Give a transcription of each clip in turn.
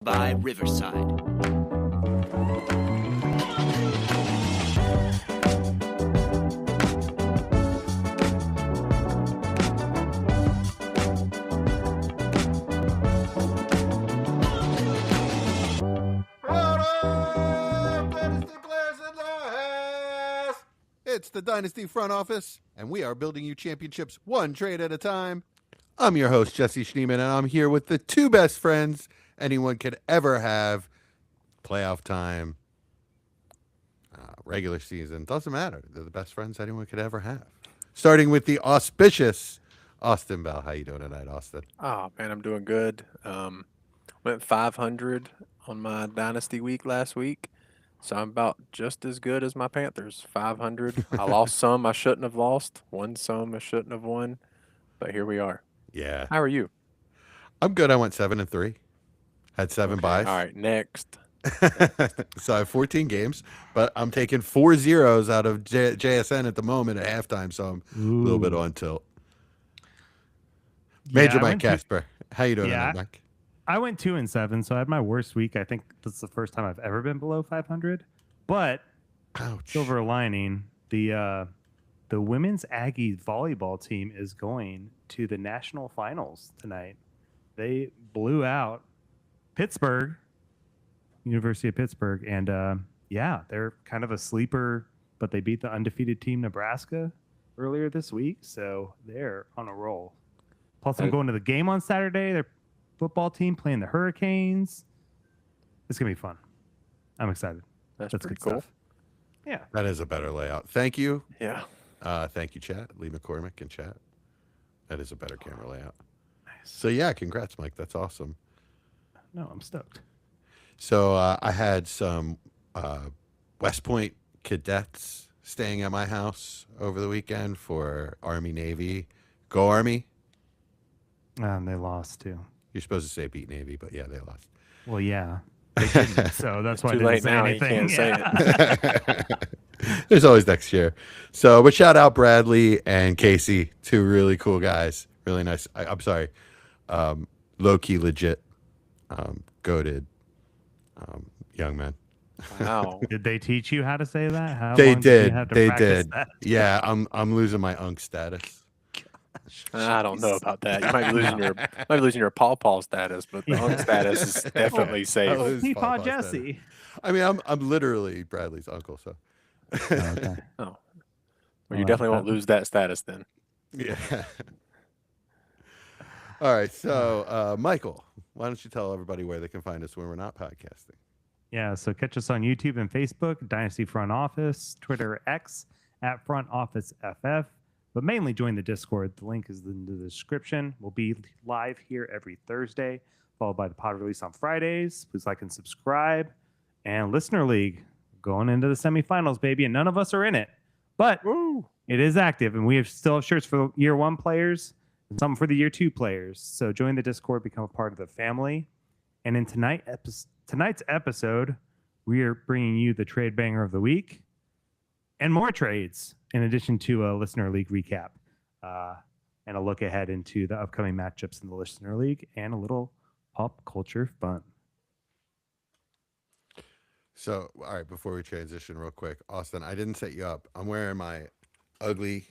by Riverside. It's the Dynasty front office, and we are building you championships one trade at a time. I'm your host, Jesse Schneeman, and I'm here with the two best friends anyone could ever have. Playoff time, regular season, doesn't matter. They're the best friends anyone could ever have. Starting with the auspicious Austin Bell. How you doing tonight, Austin? Oh, man, I'm doing good. Went 500 on my Dynasty week last week, so I'm about just as good as my Panthers. 500. I lost some I shouldn't have lost, won some I shouldn't have won, but here we are. Yeah. How are you? I'm good. I went 7-3. Had 7 buys. All right, next. So I have 14 games, but I'm taking 4 zeros out of JSN at the moment at halftime, so I'm a little bit on tilt. Major Mike Casper. How you doing tonight, Mike? I went 2-7, so I had my worst week. I think this is the first time I've ever been below 500. But silver lining, the women's Aggie volleyball team is going to the national finals tonight. They blew out Pittsburgh, University of Pittsburgh, and they're kind of a sleeper, but they beat the undefeated team Nebraska earlier this week, so they're on a roll. Plus, I'm going to the game on Saturday. Their football team playing the Hurricanes. It's gonna be fun. I'm excited. That's pretty good cool. stuff. Yeah, that is a better layout. Thank you. Yeah. Thank you, chat. Lee McCormick in chat. That is a better camera layout. nice. So yeah, congrats, Mike. That's awesome. No, I'm stoked. So I had some West Point cadets staying at my house over the weekend for Army Navy. Go Army. And they lost too. You're supposed to say beat Navy, but yeah, they lost. Well, yeah. They didn't, so that's why I Too didn't late say now. anything. You can't say it. There's always next year. So, but shout out Bradley and Casey, two really cool guys. Really nice. I'm sorry. Low key legit. Goated young men. Wow. Did they teach you how to say that? How They long did you did. have to They practice did. that? Yeah, I'm losing my unk status. I don't know about that. You might be losing your paw status, but the unk status is definitely safe. Oh, his Peepaw pawpaw Jesse. I mean, I'm literally Bradley's uncle, so. Okay. Oh. Well, you definitely won't lose that status then. Yeah. All right. So, Michael, why don't you tell everybody where they can find us when we're not podcasting? Yeah, so catch us on YouTube and Facebook, Dynasty Front Office, Twitter X at Front Office FF, but mainly join the Discord. The link is in the description. We'll be live here every Thursday, followed by the pod release on Fridays. Please like and subscribe. And Listener League going into the semifinals, baby, and none of us are in it, but it is active, and we still have shirts for year 1 players and some for the year 2 players. So join the Discord, become a part of the family. And in tonight's episode, we are bringing you the trade banger of the week and more trades, in addition to a Listener League recap and a look ahead into the upcoming matchups in the Listener League and a little pop culture fun. So, all right, before we transition real quick, Austin, I didn't set you up. I'm wearing my ugly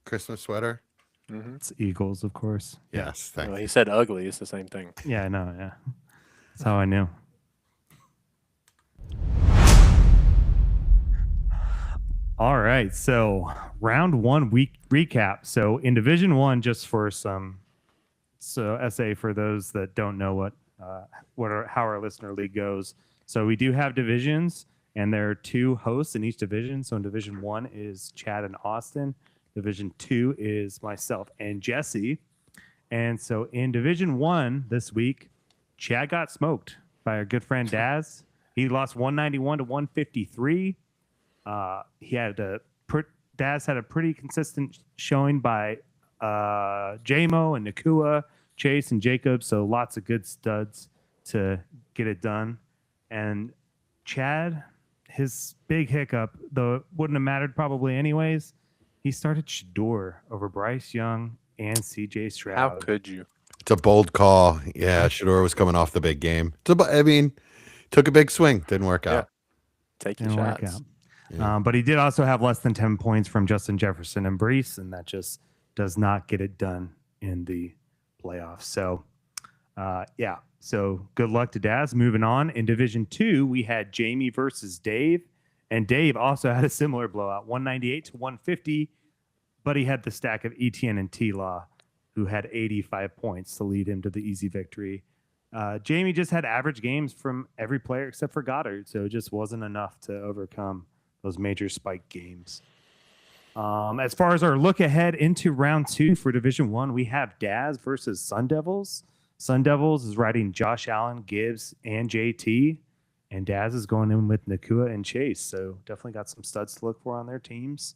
Christmas sweater. Mm-hmm. It's Eagles, of course. Yes, thank Well, you. he said ugly. It's the same thing. Yeah, I know. Yeah. That's how I knew. All right. So round 1 week recap. So in Division 1, just for some essay for those that don't know how our Listener League goes. So we do have divisions, and there are 2 hosts in each division. So in Division 1 is Chad and Austin. Division 2 is myself and Jesse. And so in Division 1 this week, Chad got smoked by our good friend Daz. He lost 191 to 153. Daz had a pretty consistent showing by JMO and Nakua, Chase and Jacob. So lots of good studs to get it done. And Chad, his big hiccup, though it wouldn't have mattered probably anyways, he started Shador over Bryce Young and CJ Stroud. How could you? It's a bold call. Yeah, Shador was coming off the big game. I mean, took a big swing. Didn't work Yeah. out. Take your Didn't work shots. out. Yeah. But he did also have less than 10 points from Justin Jefferson and Brees, and that just does not get it done in the playoffs. So, yeah. So good luck to Daz. Moving on. In Division 2, we had Jamie versus Dave, and Dave also had a similar blowout, 198 to 150, but he had the stack of Etienne and T-Law, who had 85 points to lead him to the easy victory. Jamie just had average games from every player except for Goddard, so it just wasn't enough to overcome those major spike games. As far as our look ahead into round 2 for Division 1, we have Daz versus Sun Devils. Sun Devils is riding Josh Allen, Gibbs, and JT, and Daz is going in with Nakua and Chase, so definitely got some studs to look for on their teams.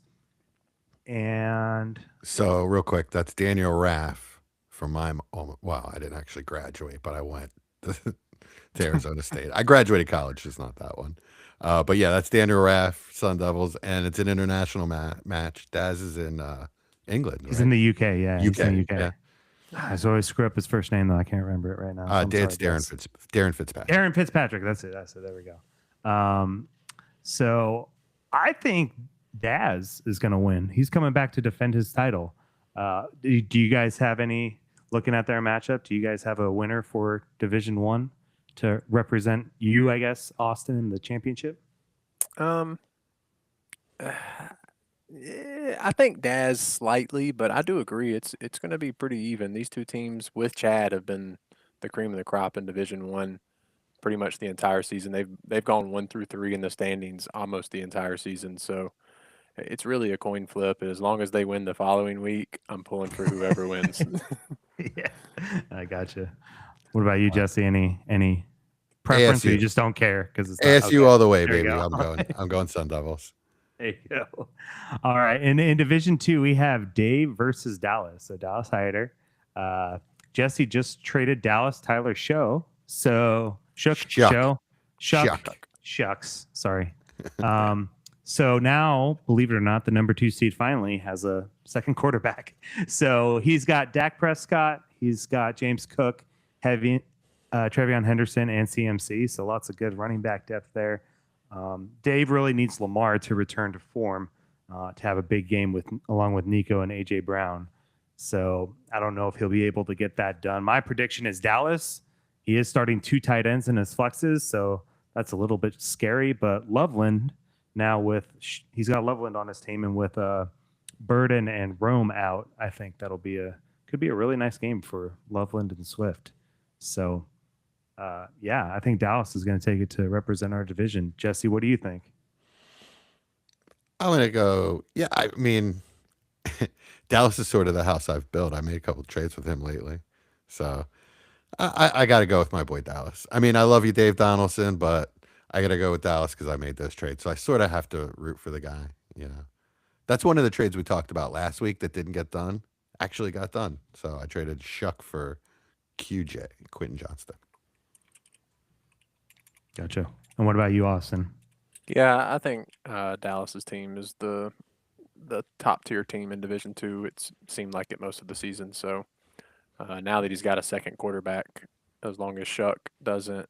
And So real quick, that's Daniel Raff from my. Well, I didn't actually graduate, but I went to Arizona State. I graduated college, just not that one. But yeah, that's Daniel Raff, Sun Devils, and it's an international match. Daz is in England. he's right? in the UK, yeah. He's in the UK. Yeah. I always screw up his first name, though. I can't remember it right now. So I'm It's sorry, Darren Fitzpatrick. Darren Fitzpatrick. That's it. There we go. So I think Daz is going to win. He's coming back to defend his title. Do you guys have any, looking at their matchup, do you guys have a winner for Division 1 to represent you, I guess, Austin, in the championship? I think Daz slightly, but I do agree it's going to be pretty even. These two teams with Chad have been the cream of the crop in Division 1 pretty much the entire season. They've gone 1 through 3 in the standings almost the entire season. So it's really a coin flip. As long as they win the following week, I'm pulling for whoever wins. Yeah, I gotcha. What about you, Jesse? Any preference, or you just don't care because it's not, ASU all the way, There you baby. go. I'm going Sun Devils. There you go. All right. And in Division 2, we have Dave versus Dallas. So Dallas hider. Jesse just traded Dallas Tyler Show. So Shucks. Sorry. So now, believe it or not, the number 2 seed finally has a second quarterback. So he's got Dak Prescott. He's got James Cook, Trevion Henderson, and CMC. So lots of good running back depth there. Dave really needs Lamar to return to form to have a big game along with Nico and AJ Brown. So I don't know if he'll be able to get that done. My prediction is Dallas. He is starting 2 tight ends in his flexes, so that's a little bit scary. But Loveland now he's got Loveland on his team, and with Burden and Rome out, I think that'll could be a really nice game for Loveland and Swift. So. I think Dallas is going to take it to represent our division. Jesse, what do you think? I'm going to go. Yeah, I mean, Dallas is sort of the house I've built. I made a couple of trades with him lately. So I got to go with my boy Dallas. I mean, I love you, Dave Donaldson, but I got to go with Dallas because I made those trades. So I sort of have to root for the guy. That's one of the trades we talked about last week that didn't get done. Actually got done. So I traded Shuck for QJ, Quentin Johnston. Gotcha. And what about you, Austin? Yeah, I think Dallas's team is the top tier team in Division 2. It's seemed like it most of the season. So now that he's got a second quarterback, as long as Shuck doesn't,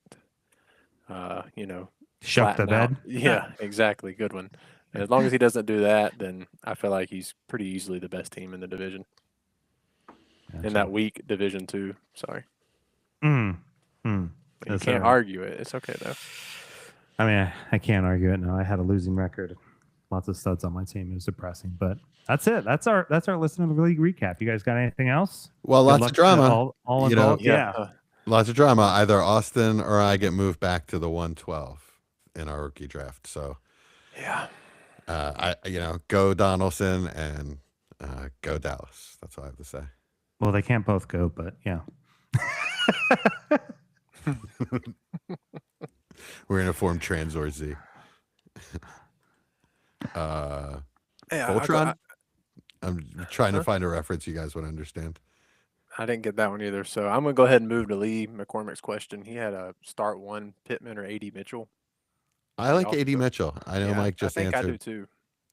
Shuck the bed. Yeah, exactly. Good one. And as long as he doesn't do that, then I feel like he's pretty easily the best team in the division. Gotcha. In that weak Division 2. Sorry. You That's can't all right. argue it. It's okay though. I mean, I can't argue it. No, I had a losing record. Lots of studs on my team. It was depressing, but that's it. That's our listener of the league recap. You guys got anything else? Well, Good lots luck of to drama. all involved. Yeah. Lots of drama. Either Austin or I get moved back to the 112 in our rookie draft. So, Yeah. Go Donaldson and go Dallas. That's all I have to say. Well, they can't both go, but yeah. We're gonna form Transor Z. Voltron. I'm trying to find a reference you guys would understand. I didn't get that one either. So I'm gonna go ahead and move to Lee McCormick's question. He had a start 1 Pittman or AD Mitchell. I like Also- AD Mitchell. I know Yeah, Mike just I think answered. I do too.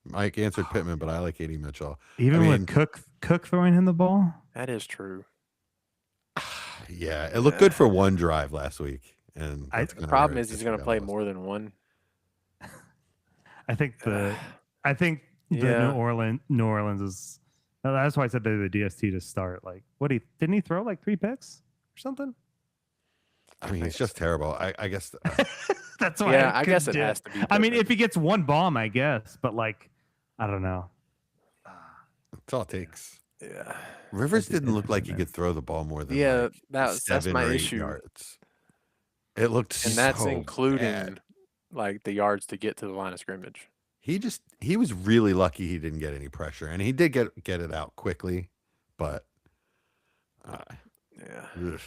Mike answered Pittman, but I like AD Mitchell. Even I with mean- Cook throwing him the ball. That is true. Yeah, it looked good for one drive last week, and that's The kinda problem where is he's it's going to got play lost. more than one. I think I think the Yeah. New Orleans is. That's why I said they're the DST to start. Like, didn't he throw like 3 picks or something? I mean, he's just terrible. I guess That's why. Yeah, I guess it has to be. I mean, Pittman. if he gets one bomb, I guess, but like, I don't know. that's all it takes. Yeah. Rivers It- didn't it- look like he could throw the ball more than Yeah, like that's 7 my or 8 issue. yards. It looked And that's so including bad. like the yards to get to the line of scrimmage. He was really lucky he didn't get any pressure, and he did get it out quickly, but Yeah. ugh,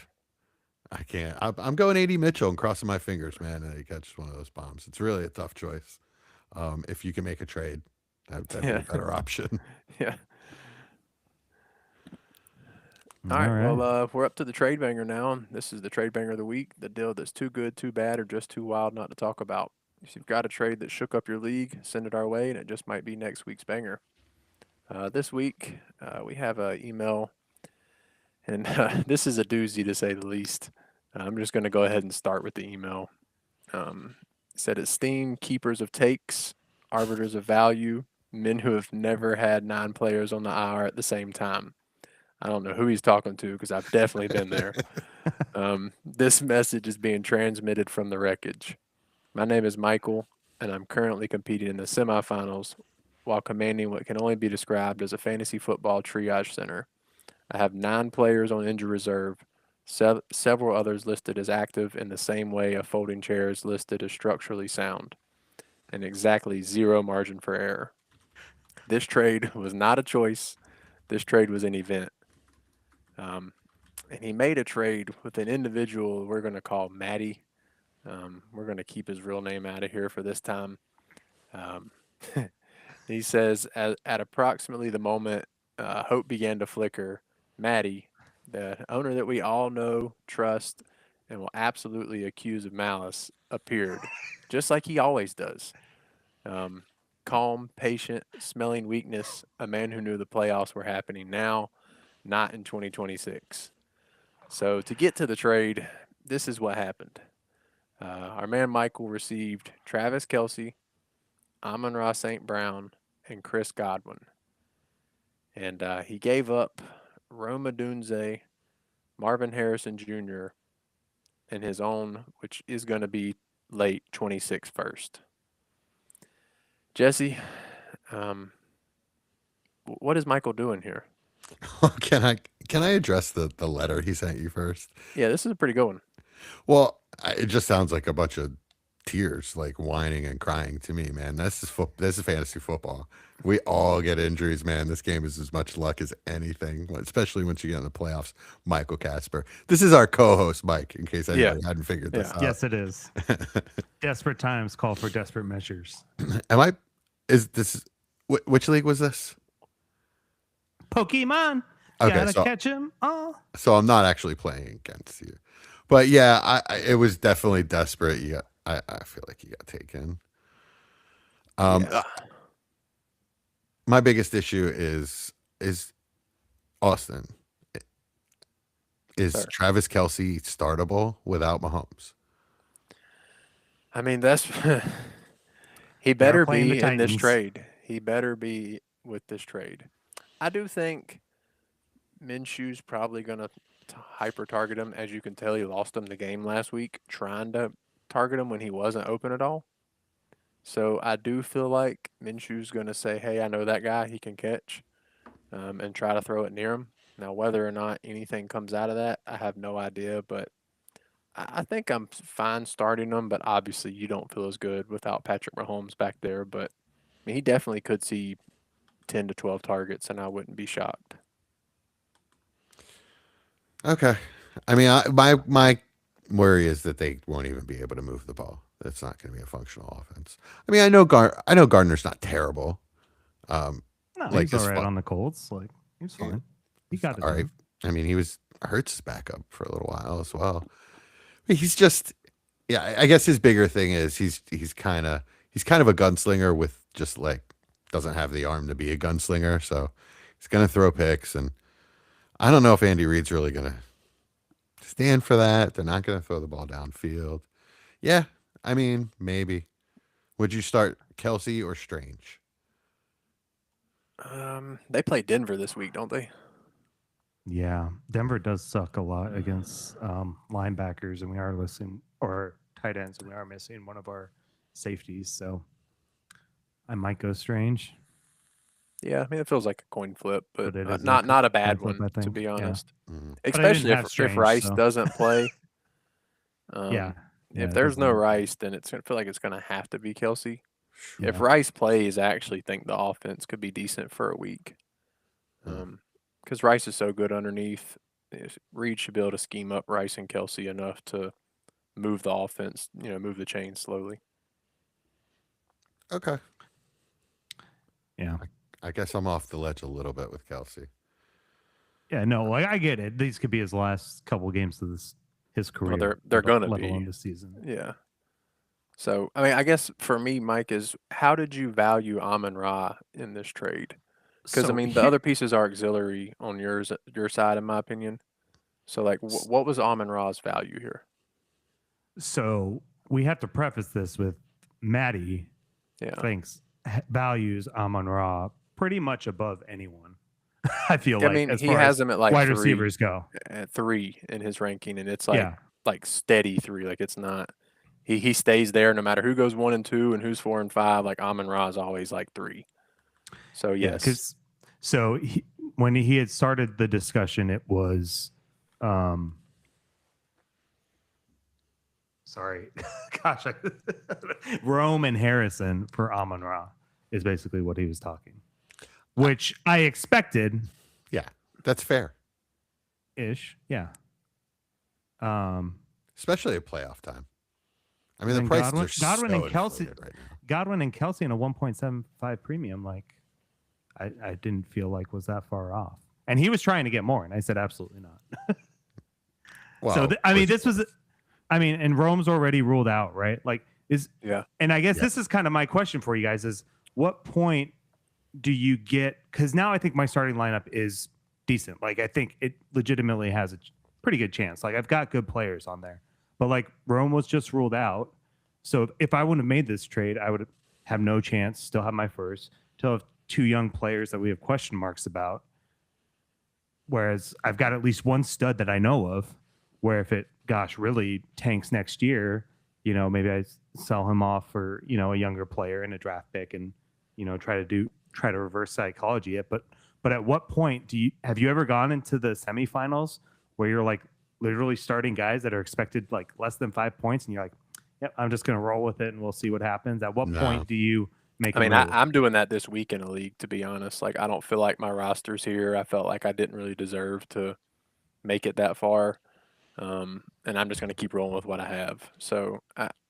I can't. I'm going 80 Mitchell and crossing my fingers, man, and he catches one of those bombs. It's really a tough choice. If you can make a trade, that'd be a better option. Yeah. All right. Well, we're up to the trade banger now. This is the trade banger of the week, the deal that's too good, too bad, or just too wild not to talk about. If you've got a trade that shook up your league, send it our way, and it just might be next week's banger. This week, we have an email, and this is a doozy to say the least. I'm just going to go ahead and start with the email. It said, esteemed keepers of takes, arbiters of value, men who have never had 9 players on the IR at the same time. I don't know who he's talking to because I've definitely been there. This message is being transmitted from the wreckage. My name is Michael, and I'm currently competing in the semifinals while commanding what can only be described as a fantasy football triage center. I have 9 players on injured reserve, several others listed as active in the same way a folding chair is listed as structurally sound, and exactly 0 margin for error. This trade was not a choice. This trade was an event. And he made a trade with an individual we're going to call Matty. We're going to keep his real name out of here for this time. He says, at approximately the moment hope began to flicker, Matty, the owner that we all know, trust, and will absolutely accuse of malice, appeared, just like he always does. Calm, patient, smelling weakness, a man who knew the playoffs were happening now, not in 2026. So to get to the trade, this is what happened. Our man Michael received Travis Kelce, Amon-Ra St. Brown, and Chris Godwin. And he gave up Rome Odunze, Marvin Harrison Jr., and his own, which is going to be late 26 first. Jesse, what is Michael doing here? Can I address the letter he sent you first? Yeah, this is a pretty good one. Well, it just sounds like a bunch of tears, like whining and crying to me, man. This is fantasy football. We all get injuries, man. This game is as much luck as anything, especially once you get in the playoffs. Michael Casper. This is our co-host, Mike, in case anybody hadn't figured this out. Yes, it is. Desperate times call for desperate measures. Which league was this? Pokemon. Okay, Gotta catch him all. So I'm not actually playing against you. But yeah, it was definitely desperate. I feel like you got taken. My biggest issue is Austin. Is Travis Kelce startable without Mahomes? I mean, that's he better playing the be in this Titans. trade. He better be with this trade. I do think Minshew's probably going to hyper target him. As you can tell, he lost him the game last week trying to target him when he wasn't open at all. So I do feel like Minshew's going to say, hey, I know that guy, he can catch, and try to throw it near him. Now, whether or not anything comes out of that, I have no idea, but I think I'm fine starting him, but obviously you don't feel as good without Patrick Mahomes back there, but I mean, he definitely could see 10 to 12 targets, and I wouldn't be shocked. Okay. I mean, my worry is that they won't even be able to move the ball. It's not going to be a functional offense. I mean, I know Gardner's not terrible. No, like he's all right on the Colts. Like, he's fine. He got it. All right. I mean, he was Hurts' backup for a little while as well. He's just, yeah. I guess his bigger thing is he's kind of a gunslinger with just like doesn't have the arm to be a gunslinger, so he's gonna throw picks, and I don't know if Andy Reid's really gonna stand for that. They're not going to throw the ball downfield. Yeah, I mean, maybe. Would you start Kelsey or Strange? They play Denver this week, don't they? Yeah, Denver does suck a lot against linebackers, and we are missing or tight ends, and we are missing one of our safeties. So I might go Strange, Yeah, I mean it feels like a coin flip, but it is not a bad flip, one I to think. be Yeah. honest. Mhm. But I didn't Especially have if Strange, Rice so. doesn't play. Yeah. If it there's doesn't no look- Rice, then it's gonna feel like it's gonna have to be Kelsey. If Yeah. Rice plays, I actually think the offense could be decent for a week. Hmm. Because Rice is so good underneath. Reed should be able to scheme up Rice and Kelsey enough to move the offense, move the chain slowly. Okay. Yeah. I guess I'm off the ledge a little bit with Kelsey. Yeah, no, like I get it. These could be his last couple games of his career. Well, they're gonna let be. alone this season. Yeah. So, I mean, I guess for me, Mike, is how did you value Amon-Ra in this trade? Because, I mean, the other pieces are auxiliary on your side, in my opinion. So, like, what was Amon-Ra's value here? So we have to preface this with Maddie Yeah. values Amon-Ra pretty much above anyone. I feel I like mean, as he far has as him at like wide 3, receivers go. at 3 in his ranking, and it's like Yeah. like steady 3. Like it's not. He stays there no matter who goes 1 and 2 and who's 4 and 5. Like Amon-Ra is always like 3. So Yeah, yes. so when he had started the discussion, it was, sorry, gosh, Rome and Harrison for Amon-Ra is basically what he was talking, which I expected. Yeah, that's fair. Ish, yeah. Especially at playoff time. I mean, the And prices are Godwin so and Kelsey, inflated right now. Godwin and Kelsey in a 1.75 premium, like I didn't feel like was that far off. And he was trying to get more, and I said absolutely not. Well, So and Rome's already ruled out, right? Like Yeah. And I guess Yeah. this is kind of my question for you guys: is what point do you get? Because now I think my starting lineup is decent. Like I think it legitimately has a pretty good chance. Like I've got good players on there, but like Rome was just ruled out. So if I wouldn't have made this trade, I would have no chance. Still have my first. Still have 2 young players that we have question marks about. Whereas I've got at least one stud that I know of. Where if it, really tanks next year, maybe I sell him off for a younger player and a draft pick, and try to reverse psychology it. But at what point have you ever gone into the semifinals where you're like literally starting guys that are expected like less than 5 points, and you're like, yep, I'm just gonna roll with it and we'll see what happens. At what point do you make? I mean, a move? I'm doing that this week in a league, to be honest. Like, I don't feel like my roster's here. I felt like I didn't really deserve to make it that far. And I'm just going to keep rolling with what I have. So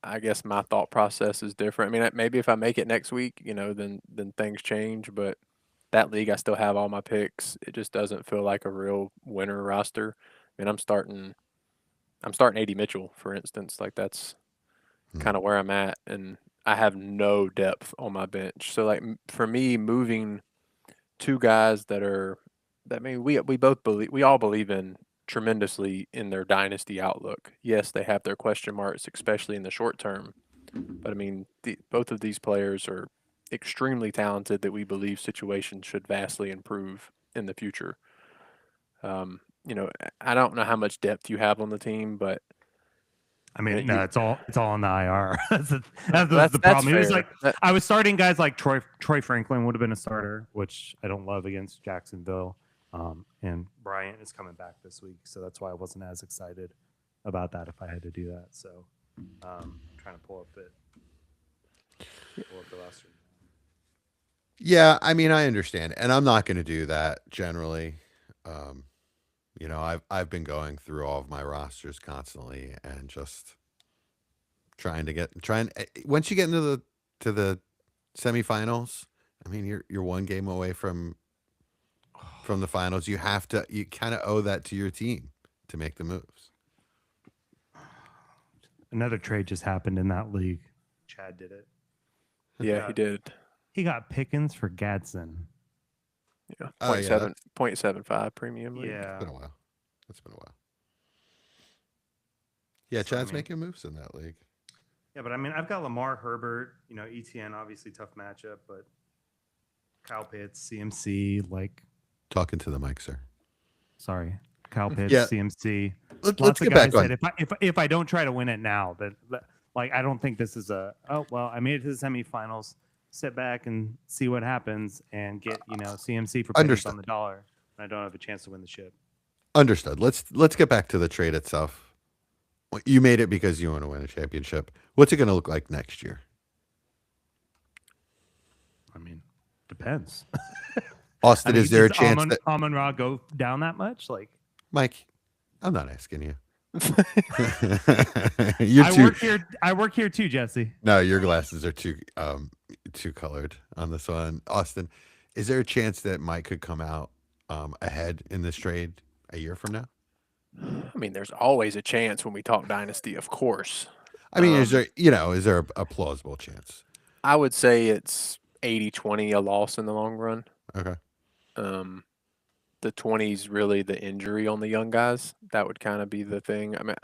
I guess my thought process is different. I mean, maybe if I make it next week, then things change. But that league, I still have all my picks. It just doesn't feel like a real winner roster. I mean, I'm starting AD Mitchell, for instance. Like that's kind of where I'm at, and I have no depth on my bench. So like for me, moving 2 guys we all believe in tremendously in their dynasty outlook. Yes, they have their question marks, especially in the short term. But I mean, both of these players are extremely talented that we believe situations should vastly improve in the future. I don't know how much depth you have on the team, but I mean, you- no, it's all in the IR. that's the that's problem. It was fair. like I was starting guys like Troy Franklin would have been a starter, which I don't love against Jacksonville. And Bryant is coming back this week, so that's why I wasn't as excited about that if I had to do that. So, trying to pull up the roster. Yeah, I mean, I understand, and I'm not going to do that generally. I've been going through all of my rosters constantly and just once you get into the semifinals, I mean, you're 1 game away from the finals. You kind of owe that to your team to make the moves. Another trade just happened in that league. Chad did it. Yeah, he did. He got Pickens for Gadsden. Yeah, Oh, yeah, 0.75 premium league. Yeah, It's been a while. It's been a while. Yeah, So, I Chad's mean- making moves in that league. Yeah, but I mean, I've got Lamar, Herbert, ETN, obviously tough matchup, but Kyle Pitts, CMC, like, Talking to the mic, sir. sorry, Kyle Pitts, Yeah. CMC. Let's Lots of get guys back on. that if I don't try to win it now, that like I don't think this is I made it to the semifinals. Sit back and see what happens, and get CMC for pennies Understood. on the dollar. And I don't have a chance to win the ship. Understood. Let's get back to the trade itself. You made it because you want to win a championship. What's it going to look like next year? I mean, depends. Austin, is there a does chance that Amon-Ra go down that much? Like, Mike? I'm not asking you. You're I work here too, Jesse. No, your glasses are too colored on this one. Austin, is there a chance that Mike could come out ahead in this trade a year from now? I mean, there's always a chance when we talk Dynasty, of course. I mean, is there a plausible chance? I would say it's 80-20 a loss in the long run. Okay. The 20's really the injury on the young guys. That would kind of be the thing. I mean,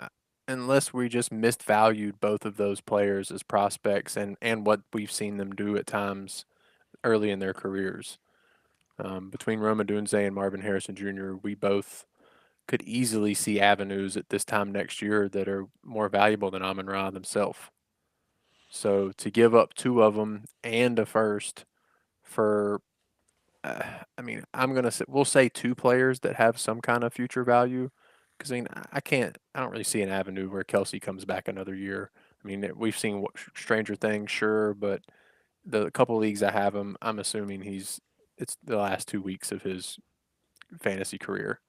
unless we just misvalued both of those players as prospects and what we've seen them do at times early in their careers. Between Roma Dunze and Marvin Harrison Jr., we both could easily see avenues at this time next year that are more valuable than Amon-Ra themselves. So to give up two of them and a first for, I mean, we'll say two players that have some kind of future value. Because I mean, I don't really see an avenue where Kelsey comes back another year. I mean, we've seen stranger things, sure, but the couple leagues I have him, I'm assuming it's the last 2 weeks of his fantasy career.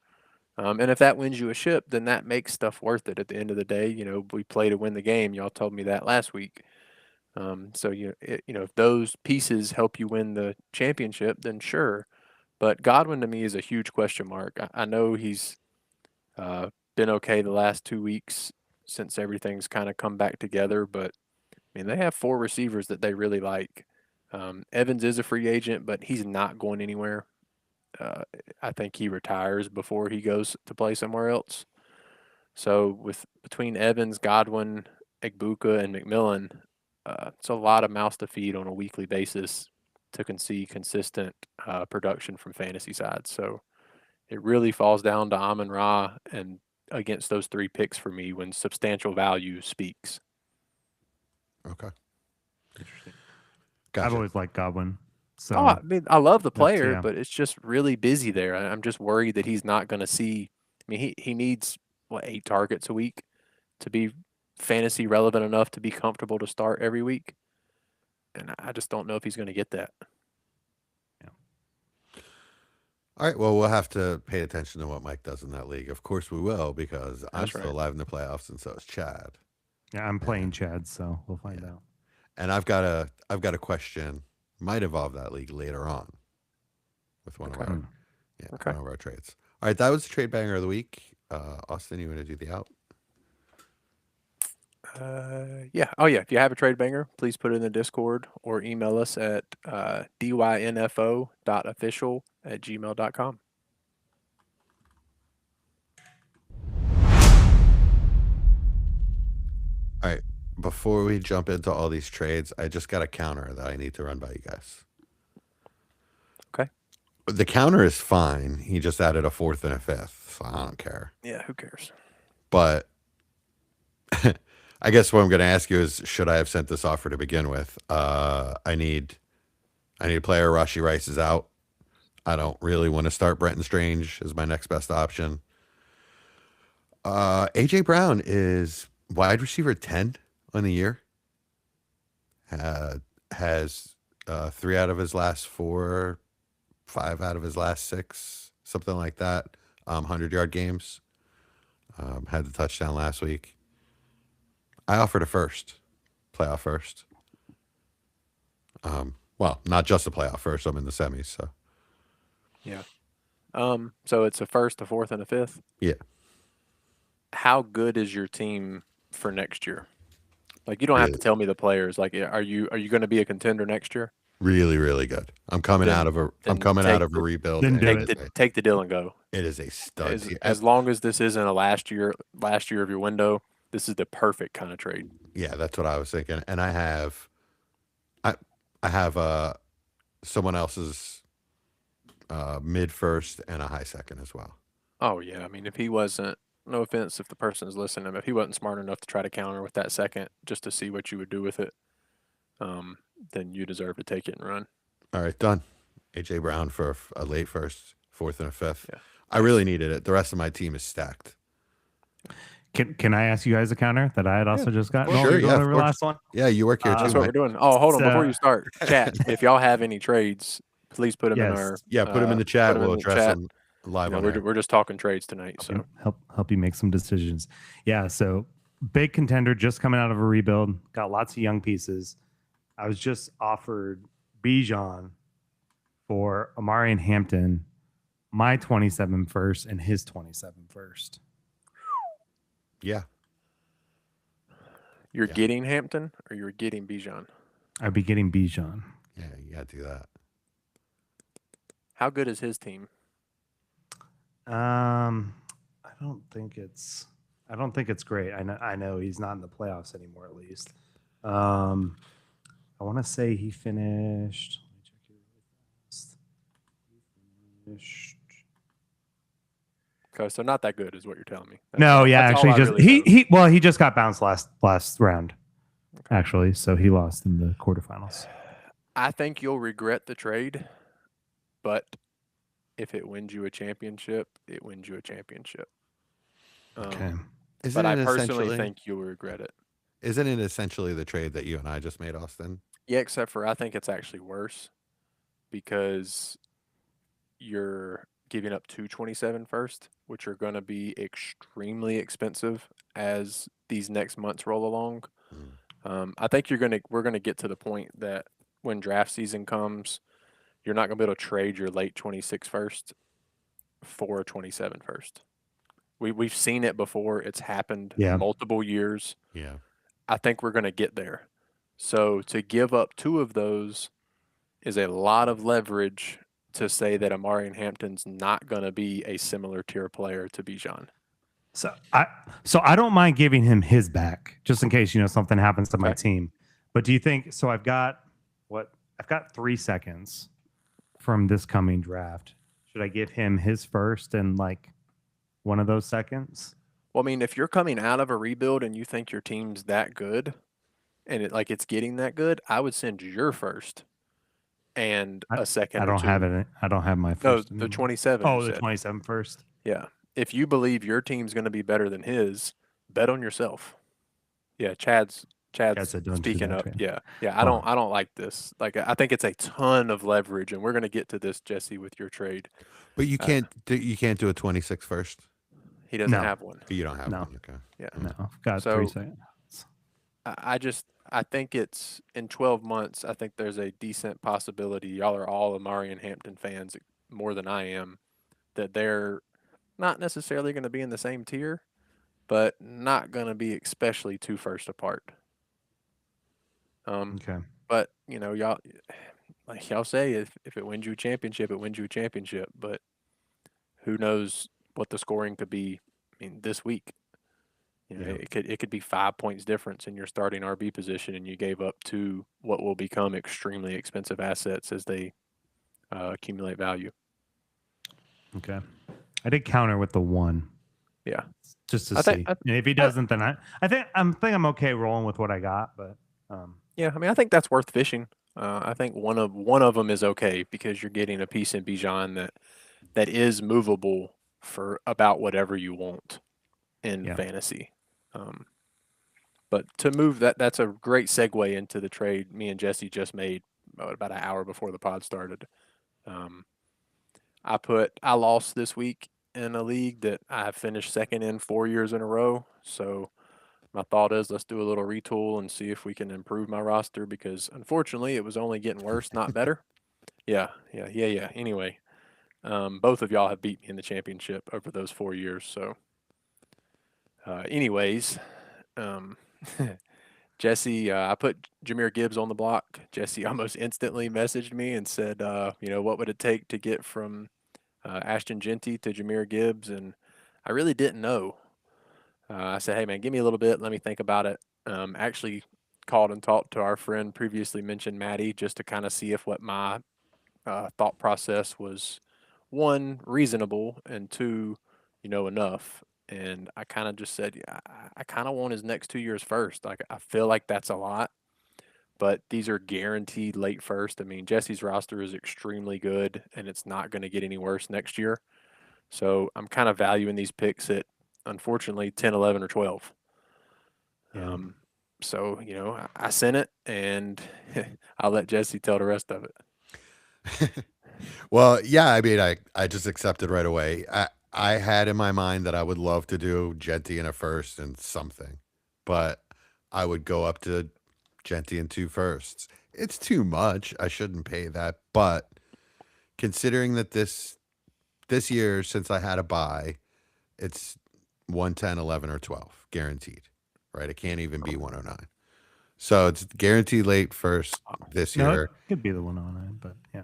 And if that wins you a ship, then that makes stuff worth it at the end of the day. We play to win the game. Y'all told me that last week. So if those pieces help you win the championship, then sure. But Godwin to me is a huge question mark. I know he's been okay the last 2 weeks since everything's kind of come back together, but I mean they have 4 receivers that they really like. Evans is a free agent, but he's not going anywhere. I think he retires before he goes to play somewhere else. So between Evans, Godwin, Egbuka, and McMillan, it's a lot of mouths to feed on a weekly basis to see consistent production from fantasy side. So it really falls down to Amon-Ra and against those 3 picks for me when substantial value speaks. Okay. Interesting. Gotcha. I've always liked Godwin. So I mean, I love the player, yeah. but it's just really busy there. I'm just worried that he's not going to see. I mean, he needs 8 targets a week to be fantasy relevant enough to be comfortable to start every week, and I just don't know if he's going to get that. All right. Well, we'll have to pay attention to what Mike does in that league. Of course, we will because I'm That's still right. alive in the playoffs, and so is Chad. Yeah, I'm playing Chad, so we'll find out. And I've got a question. Might evolve that league later on with one of our one of our trades. All right, that was the trade banger of the week. Austin, you want to do the out? Yeah. Oh, yeah. If you have a trade banger, please put it in the Discord or email us at dynfo.official@gmail.com. All right. Before we jump into all these trades, I just got a counter that I need to run by you guys. Okay. The counter is fine. He just added a 4th and a 5th, so I don't care. Yeah, who cares? But I guess what I'm going to ask you is, should I have sent this offer to begin with? I need a player. Rashee Rice is out. I don't really want to start Brenton Strange as my next best option. AJ Brown is wide receiver 10 on the year. Has 3 out of his last 4, 5 out of his last 6, something like that. 100-yard games. Had the touchdown last week. I offered a playoff first. Well, not just a playoff first. I'm in the semis, so. Yeah. So it's a 1st, a 4th, and a 5th? Yeah. How good is your team for next year? Like, you don't have to tell me the players. Like, are you going to be a contender next year? Really, really good. I'm coming out of a rebuild. Take the deal and go. It is a stud. As long as this isn't a last year of your window, This is the perfect kind of trade. Yeah, that's what I was thinking. And I have someone else's mid first and a high second as well. Oh yeah, I mean, if he wasn't, no offense if the person is listening, if he wasn't smart enough to try to counter with that second just to see what you would do with it, then you deserve to take it and run. All right, done. AJ Brown for a late first, fourth, and a fifth. Yeah. I really needed it. The rest of my team is stacked. Can I ask you guys a counter that I had also just got? Sure, yeah, of The course. last one. Yeah, you work here too. That's what we're Mike. doing. Oh, hold on, before So- you start, chat. If y'all have any trades, please put them in Yes. our. Yeah, put them in the chat. put 'em in We'll the address chat. them live You know, on air. we're just talking trades tonight. So help you make some decisions. Yeah, so big contender just coming out of a rebuild, got lots of young pieces. I was just offered Bijan for Amari and Hampton, my 27 first and his 27 first. Yeah. you're Yeah. getting Hampton or you're getting Bijan. I'd be getting Bijan. Yeah, you got to do that. How good is his team? I don't think it's great. I know he's not in the playoffs anymore, at least. I want to say he finished. Let me check here really fast. He finished. Okay, so not that good is what you're telling me. No, yeah, that's all actually, I just really know. he just got bounced last round, actually, so he lost in the quarterfinals. I think you'll regret the trade, but if it wins you a championship, it wins you a championship. Okay. Isn't But I it personally essentially- think you'll regret it. Isn't it essentially the trade that you and I just made, Austin? Yeah, except for I think it's actually worse because you're giving up 227 first, which are going to be extremely expensive as these next months roll along. I think we're gonna get to the point that when draft season comes, you're not gonna be able to trade your late 26 first for a 27 first. We've seen it before. It's happened Yeah. multiple years. Yeah. I think we're gonna get there. So to give up two of those is a lot of leverage to say that Amari and Hampton's not going to be a similar tier player to Bijan. So I don't mind giving him his back just in case something happens to my Okay. team. But do you think so? I've got 3 seconds from this coming draft. Should I give him his first and like one of those seconds? Well, I mean, if you're coming out of a rebuild and you think your team's that good, and it's getting that good, I would send your first and a second. I don't have it. I don't have my No, first. the anymore. 27. Oh, you the said. 27 first. Yeah. If you believe your team's going to be better than his, bet on yourself. Yeah, Chad's said don't do speaking that, up. Trey. Yeah. I Huh. don't like this. Like I think it's a ton of leverage, and we're going to get to this, Jesse, with your trade. But you can't do a 26 first. He doesn't No. have one. You don't have No. one. Okay. Yeah. No, I've got So- 3 seconds. I think it's in 12 months. I think there's a decent possibility. Y'all are all Amari and Hampton fans more than I am. That they're not necessarily going to be in the same tier, but not going to be especially too first apart. Okay. But y'all, like y'all say, if it wins you a championship, it wins you a championship. But who knows what the scoring could be? I mean, this week. Yeah. It could be 5 points difference in your starting RB position, and you gave up two what will become extremely expensive assets as they accumulate value. Okay. I did counter with the 1. Yeah. Just to I see. think- And if he doesn't, then I think I'm okay rolling with what I got. But Yeah, I mean, I think that's worth fishing. I think one of them is okay because you're getting a piece in Bijan that is movable for about whatever you want in Yeah. fantasy. But to move that's a great segue into the trade me and Jesse just made about an hour before the pod started. I lost this week in a league that I have finished second in 4 years in a row. So my thought is let's do a little retool and see if we can improve my roster because unfortunately it was only getting worse, not better. Yeah. Anyway, both of y'all have beat me in the championship over those 4 years. So, anyways, Jesse, I put Jahmyr Gibbs on the block. Jesse almost instantly messaged me and said, what would it take to get from Ashton Genty to Jahmyr Gibbs? And I really didn't know. I said, hey man, give me a little bit. Let me think about it. Actually called and talked to our friend previously mentioned Maddie just to kind of see if what my thought process was, one, reasonable, and two, enough. And I kind of just said, yeah, I kind of want his next 2 years first. Like I feel like that's a lot, but these are guaranteed late first. I mean, Jesse's roster is extremely good, and it's not going to get any worse next year. So I'm kind of valuing these picks at, unfortunately, 10, 11, or 12. Yeah. So, I sent it, and I'll let Jesse tell the rest of it. Well, yeah, I mean, I just accepted right away. I had in my mind that I would love to do Genty in a first and something, but I would go up to Genty in 2 firsts. It's too much. I shouldn't pay that, but considering that this year, since I had a buy, it's 110, 11, or 12 guaranteed, right? It can't even be 109. So it's guaranteed late first this No, year. it could be the 109, but yeah.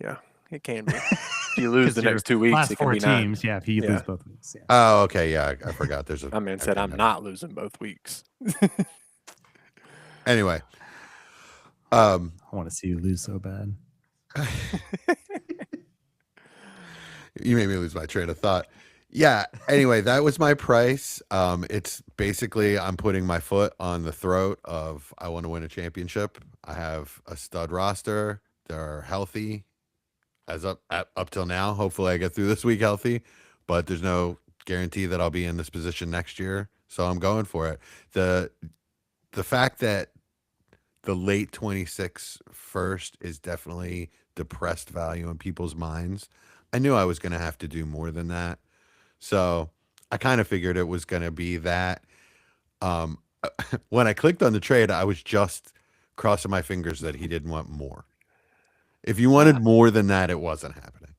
Yeah, it can be. If you lose 'Cause the your next 2 weeks, last it can 4 be 9. teams, yeah, if you Yeah. lose both weeks, yeah. Oh, okay, yeah, I forgot. There's a. My man said, okay, I'm never- not losing both weeks. Anyway, I want to see you lose so bad. you made me lose my train of thought. Yeah. Anyway, that was my price. It's basically I'm putting my foot on the throat of I want to win a championship. I have a stud roster. They're healthy as up till now. Hopefully, I get through this week healthy, but there's no guarantee that I'll be in this position next year. So I'm going for it. The fact that the late 26 first is definitely depressed value in people's minds. I knew I was going to have to do more than that. So I kind of figured it was going to be that. When I clicked on the trade, I was just crossing my fingers that he didn't want more. If you wanted more than that, it wasn't happening.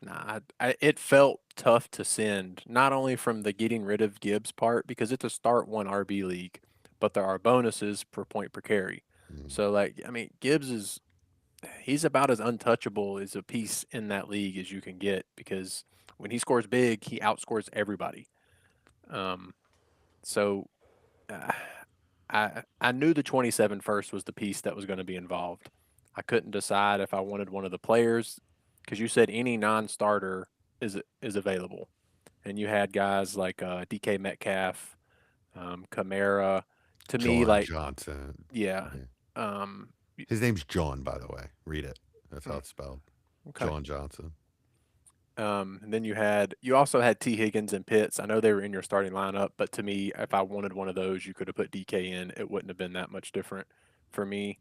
Nah, it felt tough to send, not only from the getting rid of Gibbs part, because it's a start one RB league, but there are bonuses per point per carry. So, like, I mean, he's about as untouchable as a piece in that league as you can get because when he scores big, he outscores everybody. So I knew the 27 first was the piece that was going to be involved. I couldn't decide if I wanted one of the players because you said any non-starter is available, and you had guys like DK Metcalf, Kamara. To me, John like Johnson. yeah, um, His name's John, by the way. Read it. That's how it's spelled. okay. John Johnson. And then you also had T. Higgins and Pitts. I know they were in your starting lineup, but to me, if I wanted one of those, you could have put DK in. It wouldn't have been that much different for me.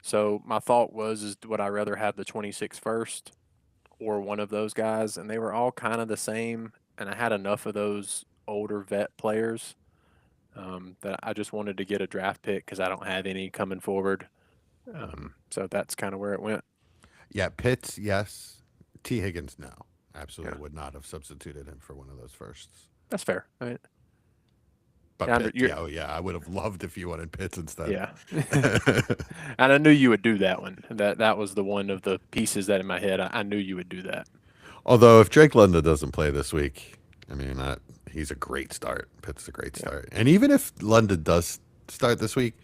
So my thought is would I rather have the 26 first or one of those guys? And they were all kind of the same. And I had enough of those older vet players that I just wanted to get a draft pick because I don't have any coming forward. So that's kind of where it went. Yeah, Pitts, yes. T. Higgins, no. Absolutely would not have substituted him for one of those firsts. That's fair, right? But Yeah, Pitts, I would have loved if you wanted Pitts instead. Yeah. And I knew you would do that one. That was the one of the pieces that in my head I knew you would do that. Although if Drake London doesn't play this week, I mean, he's a great start. Pitt's a great start. And even if London does start this week,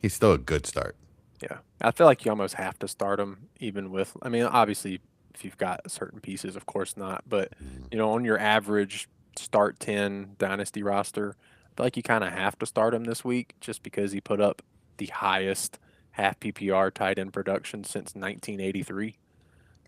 he's still a good start. Yeah. I feel like you almost have to start him even with, I mean, obviously if you've got certain pieces, of course not. But, on your average start 10 dynasty roster, I feel like you kind of have to start him this week just because he put up the highest half PPR tight end production since 1983.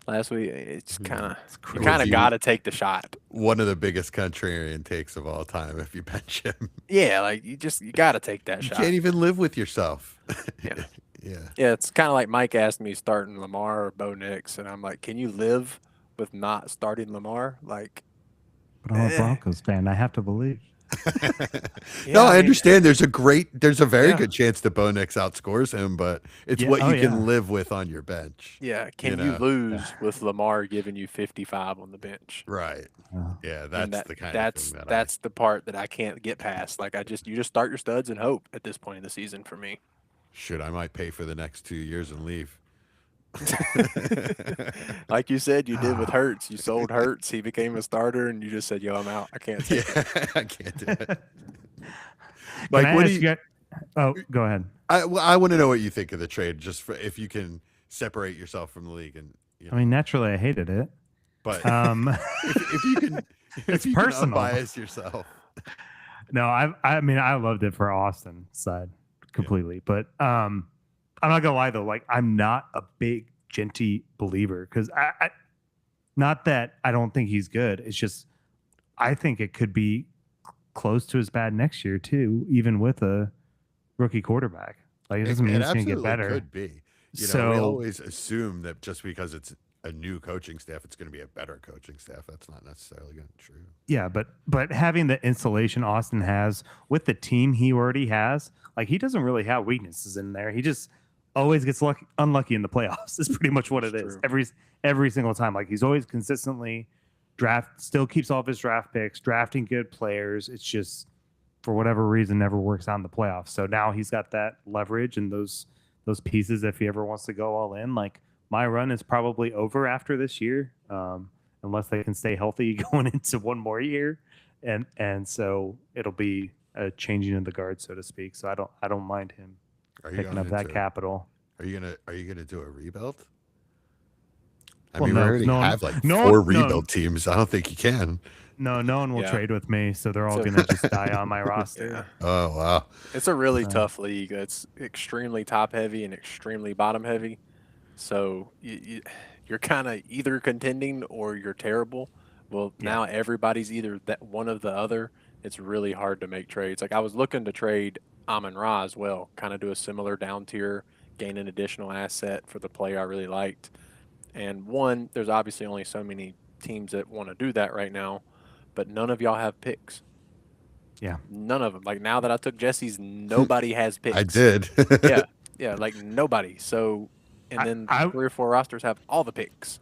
Last week, it's kind of you kind of got to take the shot. One of the biggest contrarian takes of all time if you bench him. Yeah, like you got to take that You shot. can't even live with yourself. Yeah. Yeah. Yeah, it's kind of like Mike asked me starting Lamar or Bo Nix, and I'm like, can you live with not starting Lamar? Like, But I'm a Broncos fan. I have to believe. No, I understand. There's a very Yeah. good chance that Bo Nix outscores him, but it's what you can live with on your bench. Yeah, can you lose with Lamar giving you 55 on the bench? Right. Yeah, And that's the kind that's of thing that that's the part that I can't get past. Like you just start your studs and hope at this point in the season for me. I might pay for the next 2 years and leave. Like you said, you did with Hurts. You sold Hurts. He became a starter, and you just said, "Yo, I'm out. I can't take it." Yeah, I can't do it. Can Mike, I what do ask you? you? Oh, go ahead. I want to know what you think of the trade, just for, if you can separate yourself from the league, and I mean, naturally, I hated it. but Um, if you can, It's if you can personal. unbias yourself. no, I mean, I loved it for Austin side completely, but I'm not gonna lie though. Like, I'm not a big Genty believer because I not that I don't think he's good. It's just I think it could be close to as bad next year too, even with a rookie quarterback. Like, it doesn't mean it's gonna get absolutely better. could be. You know, So we always assume that just because it's a new coaching staff, it's going to be a better coaching staff. That's not necessarily going to be true. yeah, but having the insulation Austin has with the team he already has, like, he doesn't really have weaknesses in there. He just always gets unlucky in the playoffs. Is pretty much what it That's is true. every single time. Like, he's always consistently still keeps all of his draft picks, drafting good players. It's just for whatever reason never works out in the playoffs. So now he's got that leverage and those pieces if he ever wants to go all in. Like, my run is probably over after this year, unless they can stay healthy going into one more year, and so it'll be a changing of the guard, so to speak. So I don't mind him Are you picking going up that into? capital. Are you gonna do a rebuild? I Well, mean, no, we already no one- have like no four one- no. rebuild teams. I don't think you can. No one will Yeah. trade with me, so they're all So- going to just die on my roster. Yeah. Oh wow. It's a really Uh, tough league. It's extremely top heavy and extremely bottom heavy. So you're kind of either contending or you're terrible. Well, Yeah. now everybody's either that one of the other. It's really hard to make trades. Like, I was looking to trade Amon Ra as well, kind of do a similar down tier, gain an additional asset for the player I really liked. And one, there's obviously only so many teams that want to do that right now, but none of y'all have picks. Yeah. None of them. Like, now that I took Jesse's, nobody has picks. I did. Yeah, yeah, like nobody. So, and then I- 3 or 4 rosters have all the picks.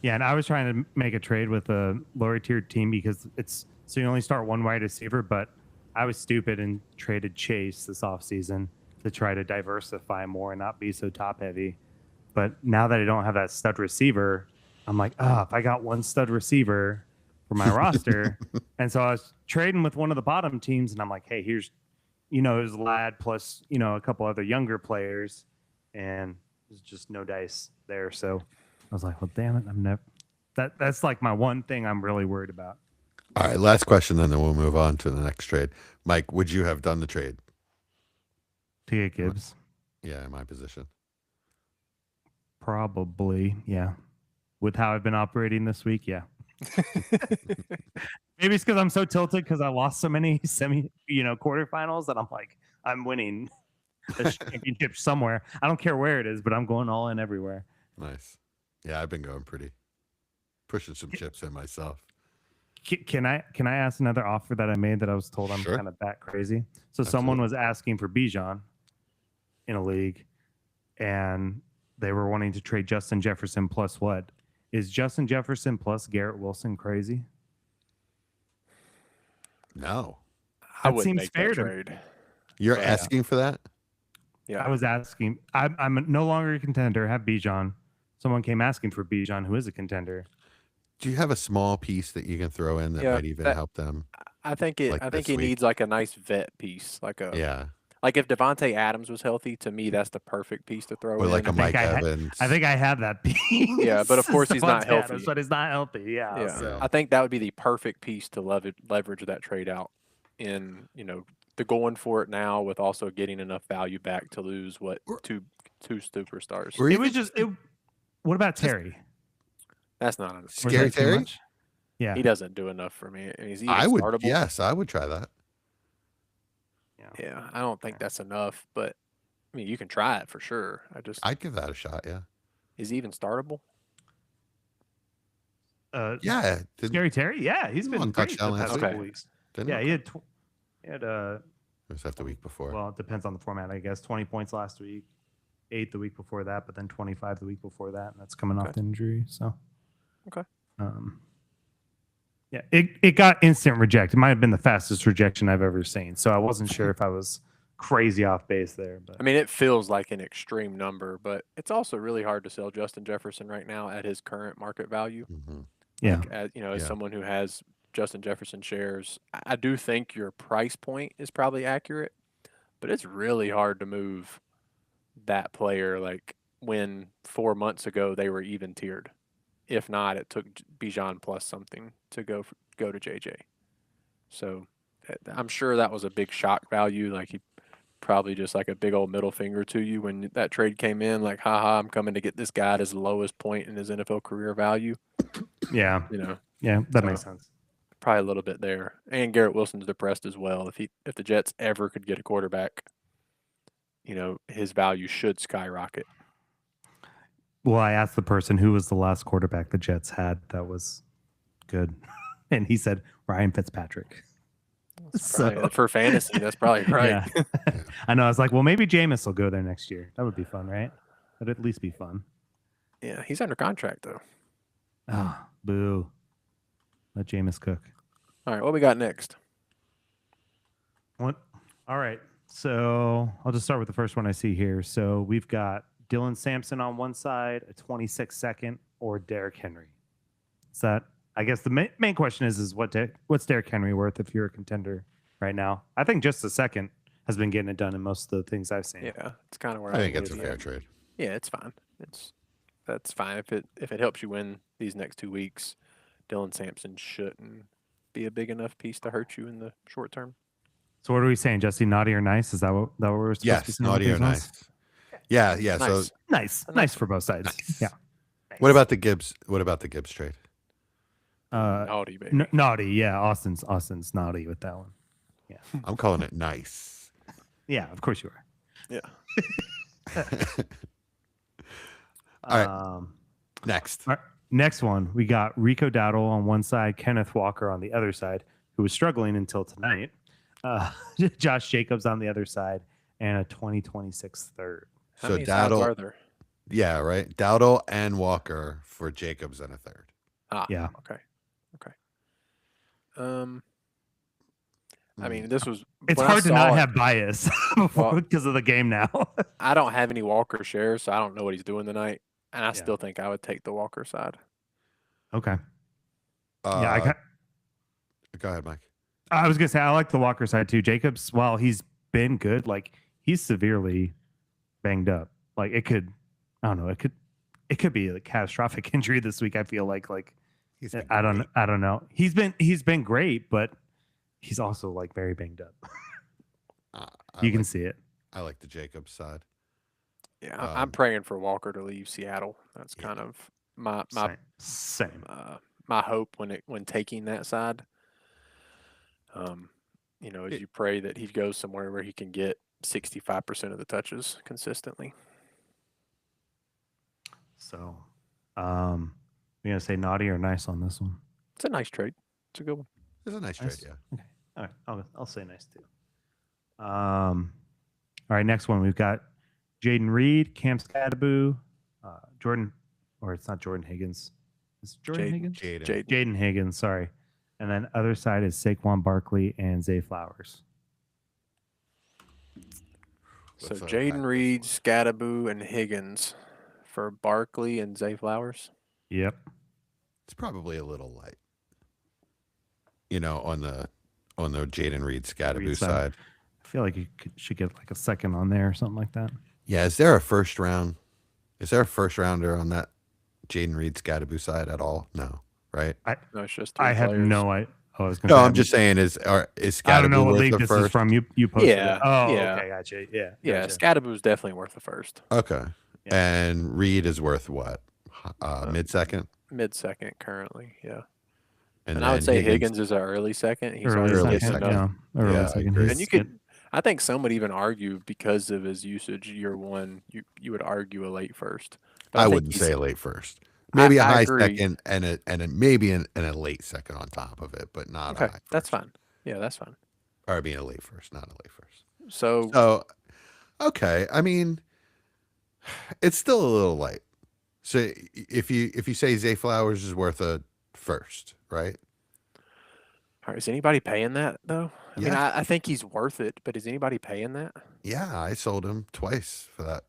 Yeah, and I was trying to make a trade with a lower tier team because it's so you only start one wide receiver, but I was stupid and traded Chase this offseason to try to diversify more and not be so top heavy. But now that I don't have that stud receiver, I'm like, if I got one stud receiver for my roster. And so I was trading with one of the bottom teams, and I'm like, hey, here's, it was Lad plus, a couple other younger players, and there's just no dice there. So I was like, well, damn it, I'm never. That's like my one thing I'm really worried about. All right, last question, then we'll move on to the next trade. Mike, would you have done the trade? To get Gibbs, Yeah, in my position. probably, yeah. With how I've been operating this week, yeah. Maybe it's because I'm so tilted because I lost so many quarterfinals that I'm like, I'm winning the championship somewhere. I don't care where it is, but I'm going all in everywhere. Nice. Yeah, I've been going pushing some chips in myself. Can I ask another offer that I made that I was told I'm Sure. kind of bat crazy? So someone was asking for Bijan in a league, and they were wanting to trade Justin Jefferson plus what? Is Justin Jefferson plus Garrett Wilson crazy? No. I That wouldn't seems make fair that to- trade. You're Yeah. asking for that? Yeah. I was asking. I'm no longer a contender. Have Bijan. Someone came asking for Bijan, who is a contender. Do you have a small piece that you can throw in that Yeah, might even that- help them? I think like I think this he week. needs like a nice vet piece, like Yeah. like if Devontae Adams was healthy, to me that's the perfect piece to throw Or in. like a think Mike I ha- Evans. I think I have that piece. Yeah, but of course he's not Devontae Adams, healthy. but he's not healthy. Yeah. Yeah, So. I think that would be the perfect piece to leverage that trade out in, the going for it now with also getting enough value back to lose two superstars. Or It even was just. What about Terry? That's not Was Scary that too Terry? much? Yeah. he doesn't do enough for me. I mean, he's even I would. startable. Yes, I would try that. Yeah, I don't think that's enough, but I mean, you can try it for sure. I'd give that a shot. Yeah. Is he even startable? Yeah. Scary Terry. Yeah, he's He been won great touchdown the past last week. couple weeks. Didn't Yeah, it? he had Was that the week before? well, it depends on the format, I guess. 20 points last week, 8 the week before that, but then 25 the week before that, and that's coming off the injury. So, Okay. Yeah, it got instant reject. It might have been the fastest rejection I've ever seen. So I wasn't sure if I was crazy off base there. But I mean, it feels like an extreme number, but it's also really hard to sell Justin Jefferson right now at his current market value. Mhm. yeah, Like, as Yeah. someone who has Justin Jefferson shares, I do think your price point is probably accurate, but it's really hard to move that player. Like when 4 months ago they were even tiered. If not, it took Bijan plus something to go to JJ. So I'm sure that was a big shock value. Like he probably just like a big old middle finger to you when that trade came in. Like, haha, I'm coming to get this guy at his lowest point in his NFL career value. yeah, You know, that So- makes sense. probably a little bit there. And Garrett Wilson's depressed as well. If the Jets ever could get a quarterback, his value should skyrocket. Well, I asked the person who was the last quarterback the Jets had that was good, and he said Ryan Fitzpatrick. Probably, for fantasy, that's probably right. Yeah. I know. I was like, well, maybe Jameis will go there next year. That would be fun, right? That'd at least be fun. Yeah, he's under contract though. Oh, boo. Let Jameis cook. All right, what we got next? What? All right. So I'll just start with the first one I see here. So we've got Dylan Sampson on one side, a 26 second, or Derrick Henry. Is that? I guess the main question is what's Derrick Henry worth if you're a contender right now? I think just a second has been getting it done in most of the things I've seen. Yeah, it's kind of where I think would it's a be fair at. trade. Yeah, it's fine. That's fine if it helps you win these next 2 weeks. Dylan Sampson shouldn't be a big enough piece to hurt you in the short term. So what are we saying, Jesse? Naughty or nice? Is that what we're supposed to be Yes, saying? with naughty these or ones? nice. Yeah, yeah. So Nice. Nice for both sides. Nice. Yeah. what about the Gibbs? What about the Gibbs trade? Naughty, baby. Naughty? Yeah, Austin's naughty with that one. I'm calling it nice. Yeah, of course you are. Yeah. All right. Next. All right, next one, we got Rico Dowdle on one side, Kenneth Walker on the other side, who was struggling until tonight. Josh Jacobs on the other side, and a 2026 third. How So many sides Dowdle- are there? Yeah, right. Dowdle and Walker for Jacobs and a third. Ah, Yeah. Okay. I mean, this was. It's when I hard to saw not it, have bias because of the game now. I don't have any Walker shares, so I don't know what he's doing tonight. And I Yeah. still think I would take the Walker side. Okay. Go ahead, Mike. I was gonna say I like the Walker side too. Jacobs, while he's been good, like he's severely banged up. Like I don't know, it could be a catastrophic injury this week. I feel like He's been I great. don't know. He's been great, but he's also like very banged up. You can see it. I like the Jacobs side. Yeah, Um, I'm praying for Walker to leave Seattle. That's Yeah. kind of my Same. my hope when taking that side. As you pray that he goes somewhere where he can get 65% of the touches consistently. So, we're gonna say naughty or nice on this one. It's a nice trade. It's a good one. It's a nice Nice. trade, yeah. Okay. All right. I'll say nice too. All right. Next one, we've got Jaden Reed, Cam Scadaboo, Jordan, or it's not Jordan Higgins. Is it Jordan Jaden. Higgins? Jaden. Jaden Higgins. Sorry. And then other side is Saquon Barkley and Zay Flowers. So Let's unpack Jaden this Reed, one. Scadaboo, and Higgins for Barkley and Zay Flowers. Yep. It's probably a little light. On the Jaden Reed Scadaboo Reed side. side. I feel like you should get like a second on there or something like that. Yeah, is there a first rounder on that Jaden Reed Scadaboo side at all? No, right? No, it's just three I have players. no idea. Oh, I was No, gonna say, I'm just saying is I don't know Scadaboo what worth league the this first? is from. You posted Yeah, it. Oh, yeah. okay, gotcha. Yeah, Yeah, gotcha. Scadaboo's definitely worth the first. Okay. Yeah. And Reed is worth what? Mid-second? Mid-second currently, yeah. And And I would then say Higgins is our early second. He's already Early getting second. enough. Yeah, early Yeah, I second. agree. He's And you could, I think some would even argue because of his usage year one, you would argue a late first. But I think wouldn't he's- say a late first. Maybe a I high agree. second and a late second on top of it, but not a Okay, high that's first. fine. Yeah, that's fine. Or I mean a late first, not a late first. So So, okay. I mean, it's still a little light. So if you say Zay Flowers is worth a first, right? all Is anybody paying that though? I mean, Yeah. I think he's worth it, but is anybody paying that? Yeah, I sold him twice for that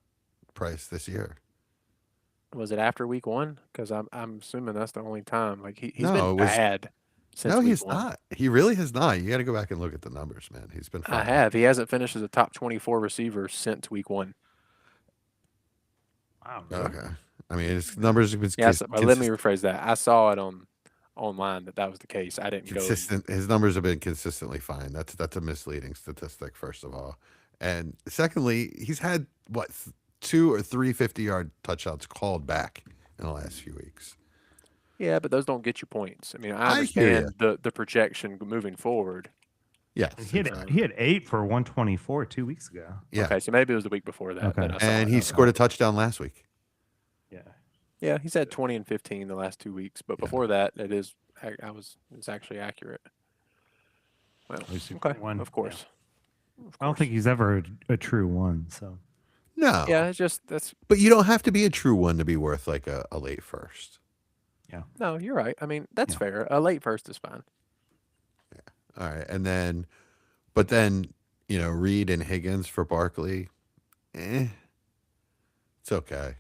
price this year. Was it after week 1? Because I'm assuming that's the only time. Like he's No, been it was bad since no, week he's 1. not. He really has not. You got to go back and look at the numbers, man. He's been I fine. have. He hasn't finished as a top 24 receiver since week 1. Wow. Really? Okay. I mean, his numbers have been Yes, but let me rephrase that. I saw it online that was the case. I didn't go. consistent. His numbers have been consistently fine. That's a misleading statistic, first of all, and secondly, he's had what 2 or 3 50-yard touchdowns called back in the last few weeks. Yeah, but those don't get you points. I mean, I I hear understand the projection moving forward. Yes, He had 8 for 124 2 weeks ago. yeah, Okay, so maybe it was the week before that. Okay. That I saw and it. he Okay. scored a touchdown last week. Yeah. Yeah, he's had 20 and 15 the last 2 weeks, but Yeah. before that, it's actually accurate. Well, Obviously, okay, one, of course. Of I don't course. think he's ever a true one. So No, Yeah, it's just that's but you don't have to be a true one to be worth like a late first. no, you're right. I mean, that's Yeah. fair. A late first is fine. All right, and then, but then Reed and Higgins for Barkley, it's okay.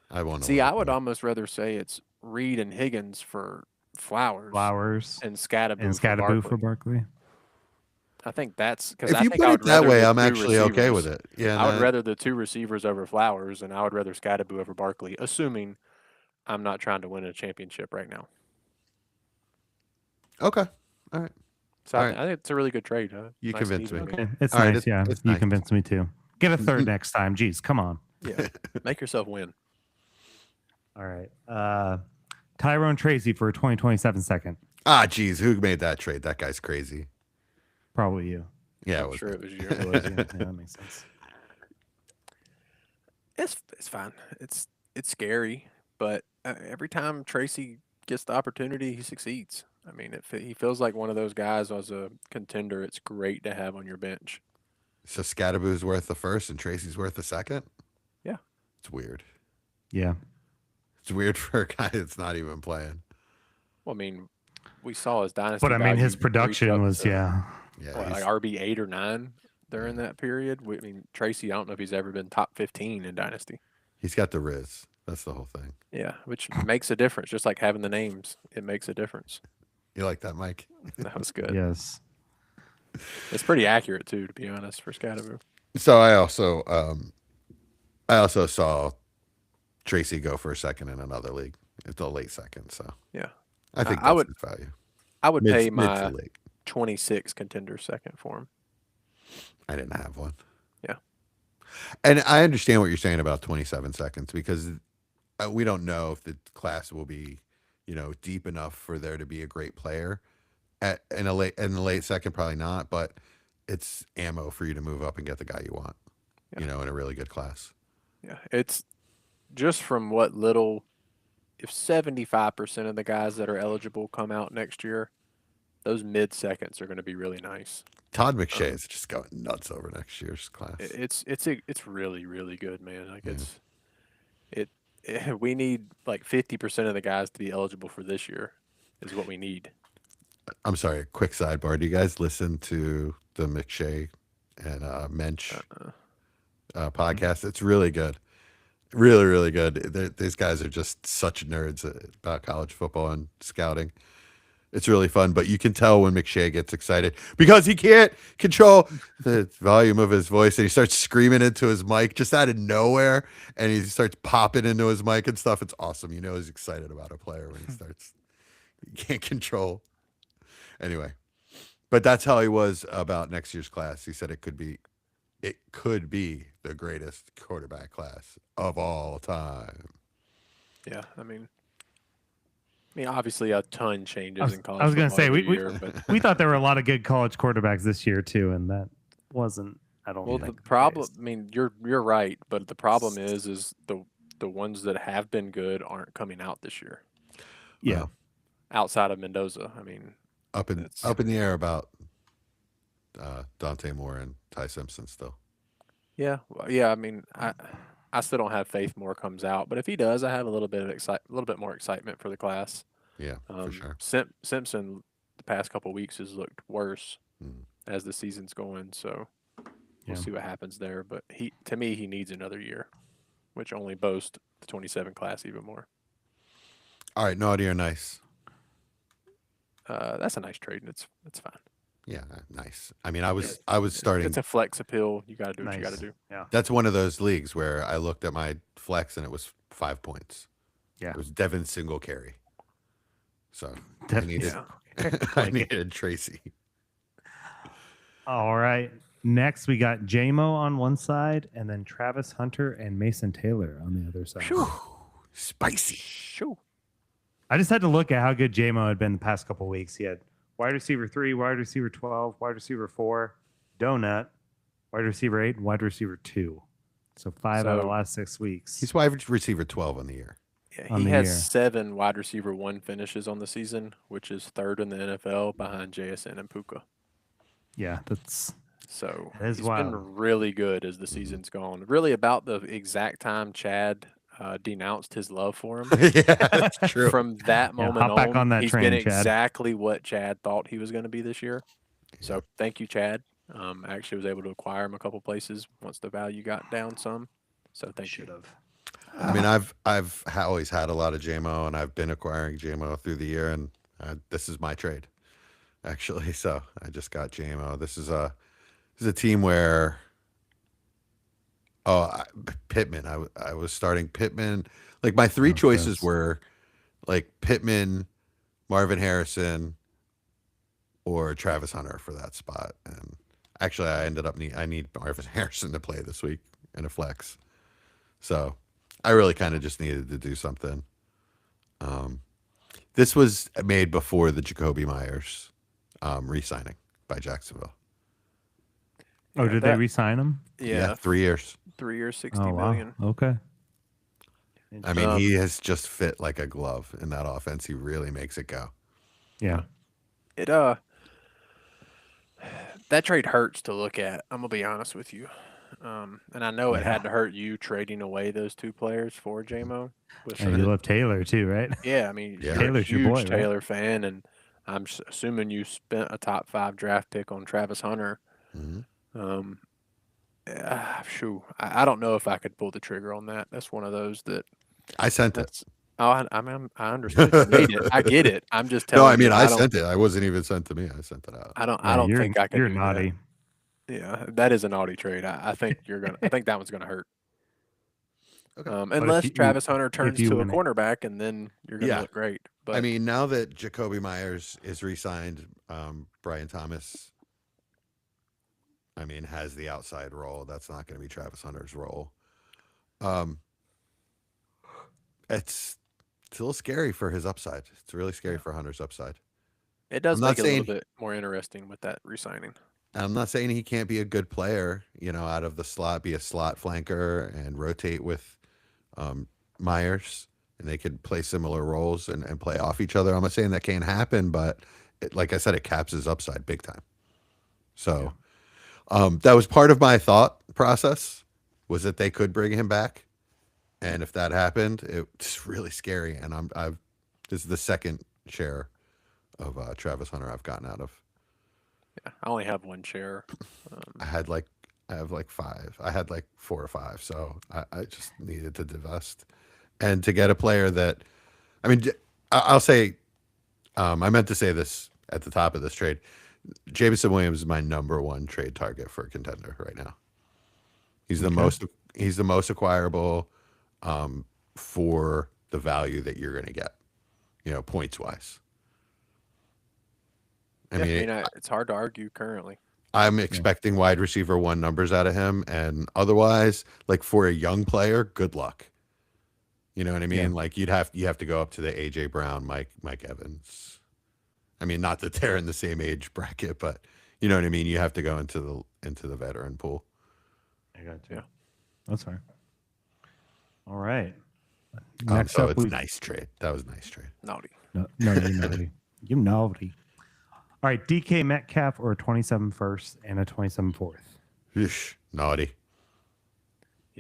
I want to See, I would almost rather say it's Reed and Higgins for Flowers and Scatterboo for Barkley. I think that's because If I you think put I it would that rather way, the I'm 2 actually okay with receivers. it. Yeah, I would rather the 2 receivers over Flowers, and I would rather Scatterboo over Barkley, assuming I'm not trying to win a championship right now. Okay, all right. So All I right. think it's a really good trade. You Nice convinced and me. even. Okay, it's All right, nice. Yeah, it's you nice. convinced me too. Get a third next time. Jeez, come on. Yeah, make yourself win. All right. Tyrone Tracy for a 2027 second. Ah, geez, who made that trade? That guy's crazy. Probably you. Yeah, it I'm was sure me. it was you. It was you. Yeah, that makes sense. It's fine. It's scary, but every time Tracy gets the opportunity, he succeeds. I mean, he feels like one of those guys as a contender. It's great to have on your bench. So Scatterboo's worth the first and Tracy's worth the second? Yeah. It's weird. Yeah. It's weird for a guy that's not even playing. Well, I mean, we saw his dynasty. But I mean, his value reach production up was, to, yeah. Yeah, what, like RB 8 or 9 during that period. I mean, Tracy, I don't know if he's ever been top 15 in dynasty. he's got the Riz. That's the whole thing. Yeah, which makes a difference. Just like having the names, it makes a difference. You like that, Mike? That was good. Yes. It's pretty accurate too, to be honest, for Scatterboo. So I also saw Tracy go for a second in another league. It's a late second, so Yeah, I think I that's would- his value. I would pay Mid to my late. 26 contender second for him. I didn't have one. Yeah. And I understand what you're saying about 27 seconds because we don't know if the class will be, deep enough for there to be a great player in the late second, probably not, but it's ammo for you to move up and get the guy you want, in a really good class. Yeah, it's just from what little. If 75% of the guys that are eligible come out next year, those mid seconds are going to be really nice. Todd McShay is just going nuts over next year's class. It's really really good, man. Like we need like 50% of the guys to be eligible for this year is what we need. I'm sorry, quick sidebar. Do you guys listen to the McShay and Mensch podcast? It's really good. Really, really good. These guys are just such nerds about college football and scouting. It's really fun, but you can tell when McShay gets excited because he can't control the volume of his voice and he starts screaming into his mic just out of nowhere and he starts popping into his mic and stuff. It's awesome. He's excited about a player when he can't control. Anyway, but that's how he was about next year's class. He said it could be the greatest quarterback class of all time. Yeah, I mean, obviously a ton changes in college. I was going to say but we thought there were a lot of good college quarterbacks this year too, and that wasn't. I don't. well, think the problem. case. I mean, you're right, but the problem is the ones that have been good aren't coming out this year. Yeah. Well, Outside of Mendoza, I mean, up in the air about Dante Moore and Ty Simpson still. yeah. I mean, I still don't have faith Moore comes out, but if he does, I have a little bit more excitement for the class. Yeah, for sure. Simpson, the past couple weeks has looked worse Mm. as the season's going. So Yeah. we'll see what happens there. But to me, he needs another year, which only boasts the 27 class even more. All right, naughty or nice? That's a nice trade. It's fine. Yeah, nice. I mean, I was starting. It's a flex appeal. You got to do what you got Nice. to do. Yeah. That's one of those leagues where I looked at my flex and it was 5 points. Yeah. It was Devin single carry. So Definitely. I needed Tracy. All right. Next, we got JMO on one side, and then Travis Hunter and Mason Taylor on the other side. Phew. Spicy. Shoo. I just had to look at how good JMO had been the past couple of weeks. He had wide receiver 3, wide receiver 12, wide receiver 4, donut, wide receiver 8, and wide receiver 2. So 5 out of the last 6 weeks. He's wide receiver 12 on the year. Yeah, On he the has year. 7 wide receiver 1 finishes on the season, which is 3rd in the NFL behind JSN and Puka. Yeah, that's So That is he's wild. been really good as the season's gone. Really about the exact time Chad denounced his love for him. Yeah, that's true. From that Yeah, moment hop back on that he's train, been Chad. exactly what Chad thought he was going to be this year. So thank you, Chad. I actually was able to acquire him a couple places once the value got down some. So thank you. I mean, I've always had a lot of JMO, and I've been acquiring JMO through the year, and this is my trade, actually. So I just got JMO. This is a team where Pittman. I was starting Pittman. Like my 3 choices gross. were like Pittman, Marvin Harrison, or Travis Hunter for that spot. And actually, I ended up I need Marvin Harrison to play this week in a flex. So I really kind of just needed to do something. This was made before the Jacoby Myers re-signing by Jacksonville. Oh, Yeah, did they re-sign him? Yeah, 3 years. 3 years, 60 Oh, million. wow. Okay. I mean, he has just fit like a glove in that offense. He really makes it go. Yeah. It that trade hurts to look at. I'm gonna be honest with you. And I know it had to hurt you trading away those 2 players for JMO. And you love Taylor too, right? Yeah, I mean, Yeah. you're a Taylor's huge your boy, right? Taylor fan, and I'm assuming you spent a top 5 draft pick on Travis Hunter. Mhm. Shoo, I don't know if I could pull the trigger on that. That's one of those that I sent it. that's. Oh, I mean, I understood you made it. I get it. I'm just No, telling I mean, you. I sent it. I wasn't even sent to me. I sent it out. I don't Yeah, think I could You're do naughty. that. Yeah, that is a naughty trade. I think I think that one's gonna hurt. Okay. Unless you- Travis Hunter turns you to a win it- cornerback, and then you're gonna Yeah. look great. But I mean, now that Jacoby Myers is re-signed, Brian Thomas, I mean, has the outside role. That's not going to be Travis Hunter's role. It's a little scary for his upside. It's really scary for Hunter's upside. it does I'm not make it a little saying- bit more interesting with that re-signing. And I'm not saying he can't be a good player, out of the slot, be a slot flanker and rotate with Myers, and they could play similar roles and play off each other. I'm not saying that can't happen, but like I said, it caps his upside big time. So that was part of my thought process, was that they could bring him back. And if that happened, it's really scary. And this is the second share of Travis Hunter I've gotten out of. Yeah, I only have 1 share. I have like 5. I had like 4 or 5. So I just needed to divest and to get a player that, I mean, I'll say, I meant to say this at the top of this trade. Jameson Williams is my number 1 trade target for a contender right now. He's the most acquirable for the value that you're going to get, points wise. I mean, it's hard to argue currently. I'm expecting wide receiver 1 numbers out of him, and otherwise, like for a young player, good luck. You know what I mean? Yeah. Like you have to go up to the AJ Brown, Mike Evans. I mean, not that they're in the same age bracket, but you know what I mean. You have to go into the veteran pool. I got you. Yeah. That's fair. All right. So it's a nice trade. That was a nice trade. Naughty. No, you're naughty. You're naughty. All right, DK Metcalf or a 27 first and a 27 fourth. Eesh, naughty.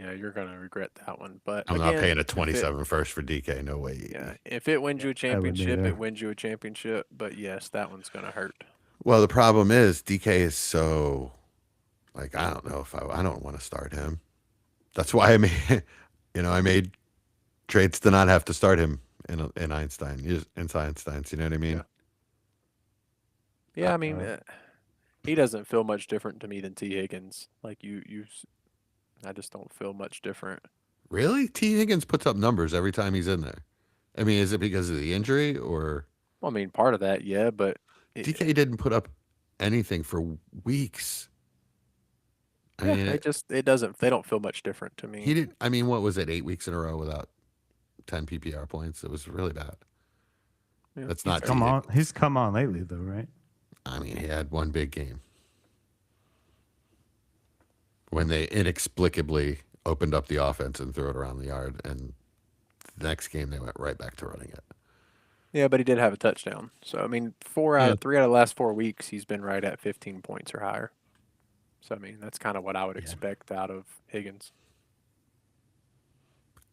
Yeah, you're gonna regret that one. But I'm again, not paying a if it, 27 first for DK. No way. yeah, if it wins you a I wouldn't championship, either. it wins you a championship. But yes, that one's gonna hurt. Well, the problem is DK is so like I don't know if I don't want to start him. That's why I made I made trades to not have to start him in Einstein in Einstein's. You know what I mean? Yeah, I mean, Uh, he doesn't feel much different to me than T Higgins. Like I just don't feel much different. Really? T Higgins puts up numbers every time he's in there. I mean, is it because of the injury or Well, I mean, part of that, yeah, but DK didn't put up anything for weeks? I yeah, mean, it doesn't. They don't feel much different to me. he did. I mean, what was it? 8 weeks in a row without 10 PPR points. It was really bad. Yeah, That's he's not T come on. Higgins. He's come on lately, though, right? I mean, he had one big game when they inexplicably opened up the offense and threw it around the yard, and the next game they went right back to running it. Yeah, but he did have a touchdown. So I mean, three out of the last 4 weeks, he's been right at 15 points or higher. So I mean, that's kind of what I would expect out of Higgins.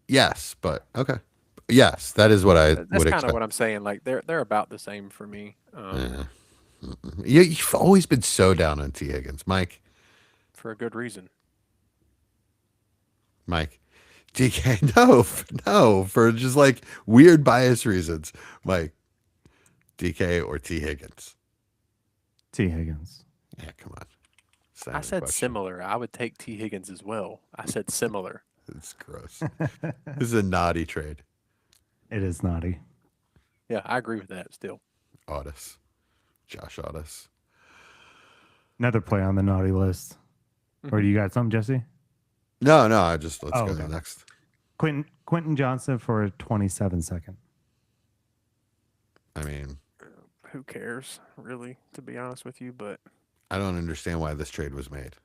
Yes, but okay. Yes, that is what I That's would kind expect. of what I'm saying. Like they're about the same for me. Yeah. You've always been so down on T Higgins, Mike. For a good reason. Mike, DK, no, for just like weird bias reasons, Mike, DK or T Higgins. T. Higgins. Yeah, come on. I said similar. I would take T Higgins as well. I said similar. It's gross. This is a naughty trade. It is naughty. Yeah, I agree with that. Still, Otis, Josh Otis. Another play on the naughty list. Or do you got something, Jesse? No, let's go okay. next. Quentin Johnson for a 27-second. I mean, who cares, really, to be honest with you? But I don't understand why this trade was made.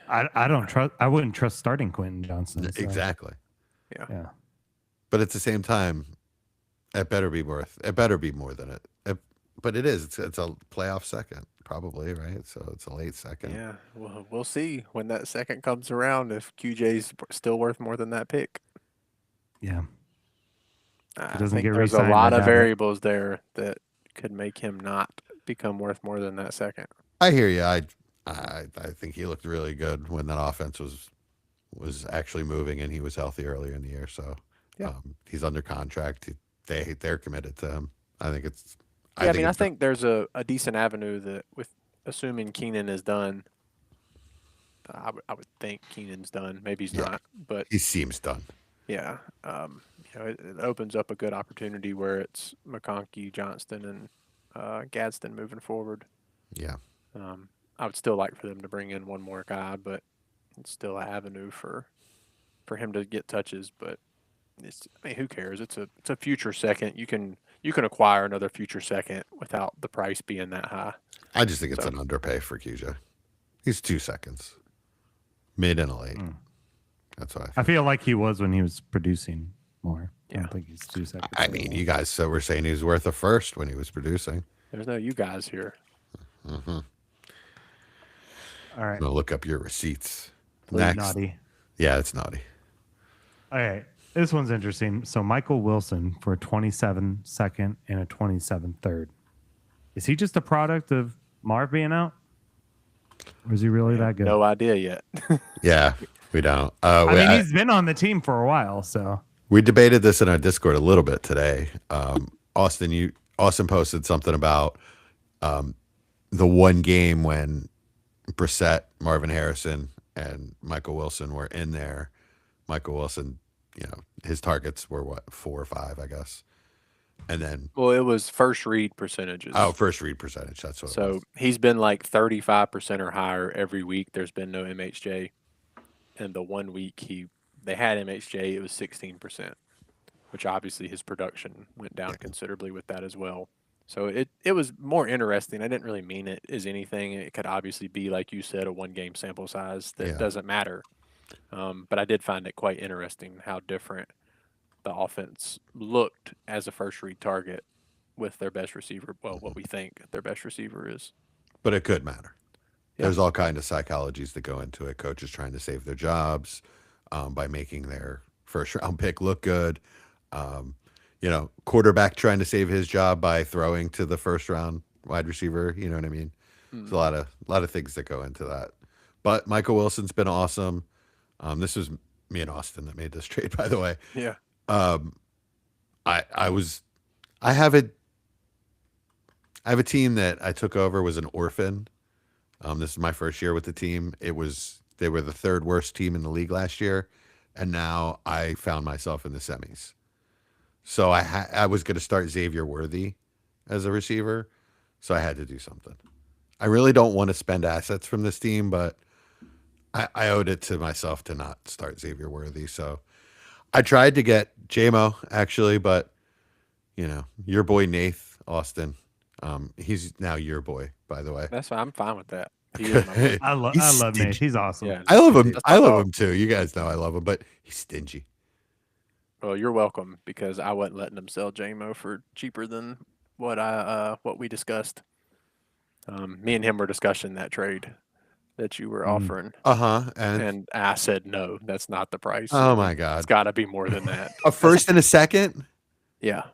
I don't trust. I wouldn't trust starting Quentin Johnson. So. Exactly. yeah. But at the same time, it better be more than it. But it is. It's a playoff second, probably, right? So it's a late second. Yeah, well, we'll see when that second comes around if QJ's still worth more than that pick. Yeah. I doesn't think get there's a re-signed, lot I of doubt it. variables there that could make him not become worth more than that second. I hear you. I think he looked really good when that offense was actually moving and he was healthy earlier in the year. So Yeah. He's under contract. They're committed to him. I think it's. Yeah, I think there's a decent avenue that with assuming Keenan is done. I would think Keenan's done. Maybe he's not, but he seems done. yeah, it opens up a good opportunity where it's McConkey, Johnston, and Gadsden moving forward. Yeah. I would still like for them to bring in one more guy, but it's still an avenue for him to get touches. But who cares? It's a future second. You can acquire another future second without the price being that high. I just think it's an underpay for QJ. He's 2 seconds, mid and a late. That's why I feel like he was when he was producing more. Yeah. I don't think he's 2 seconds. I mean, you guys were saying he was worth a first when he was producing. There's no you guys here. Mm-hmm. All right. I'm gonna look up your receipts. Next. Naughty. Yeah, it's naughty. All right. This one's interesting. So Michael Wilson for a 27 second and a 27 third. Is he just a product of Marv being out? Or is he really that good? No idea yet. Yeah, we don't. I mean, he's been on the team for a while, so. We debated this in our Discord a little bit today. Austin posted something about the one game when Brissett, Marvin Harrison, and Michael Wilson were in there. Michael Wilson, his targets were 4 or 5, I guess. And then, well, it was first read percentages. Oh, first read percentage. That's what. So he's been like 35% or higher every week. There's been no MHJ, and the 1 week they had MHJ, it was 16%, which obviously his production went down considerably with that as well. So it was more interesting. I didn't really mean it as anything. It could obviously be, like you said, a 1 game sample size that doesn't matter. But I did find it quite interesting how different the offense looked as a first read target with their best receiver. Well, what we think their best receiver is. But it could matter. There's all kind of psychologies that go into it. Coaches trying to save their jobs by making their first round pick look good. Quarterback trying to save his job by throwing to the first round wide receiver. You know what I mean? There's a lot of things that go into that. But Michael Wilson's been awesome. This was me and Austin that made this trade, by the way. Yeah. I have a team that I took over, was an orphan. This is my first year with the team. They were the third worst team in the league last year, and now I found myself in the semis. So I was going to start Xavier Worthy as a receiver, so I had to do something. I really don't want to spend assets from this team, but I owed it to myself to not start Xavier Worthy. So I tried to get JMO actually, but your boy Nath Austin, he's now your boy, by the way. That's fine. I'm fine with that. He is my boy. I love Nate. He's awesome. Yeah. I love him. That's I my love dog. him too. You guys know I love him, but he's stingy. Well, you're welcome, because I wasn't letting them sell JMO for cheaper than what we discussed. Me and him were discussing that trade that you were offering, and I said no, that's not the price. Oh my God, It's got to be more than that. a first and a second. Yeah,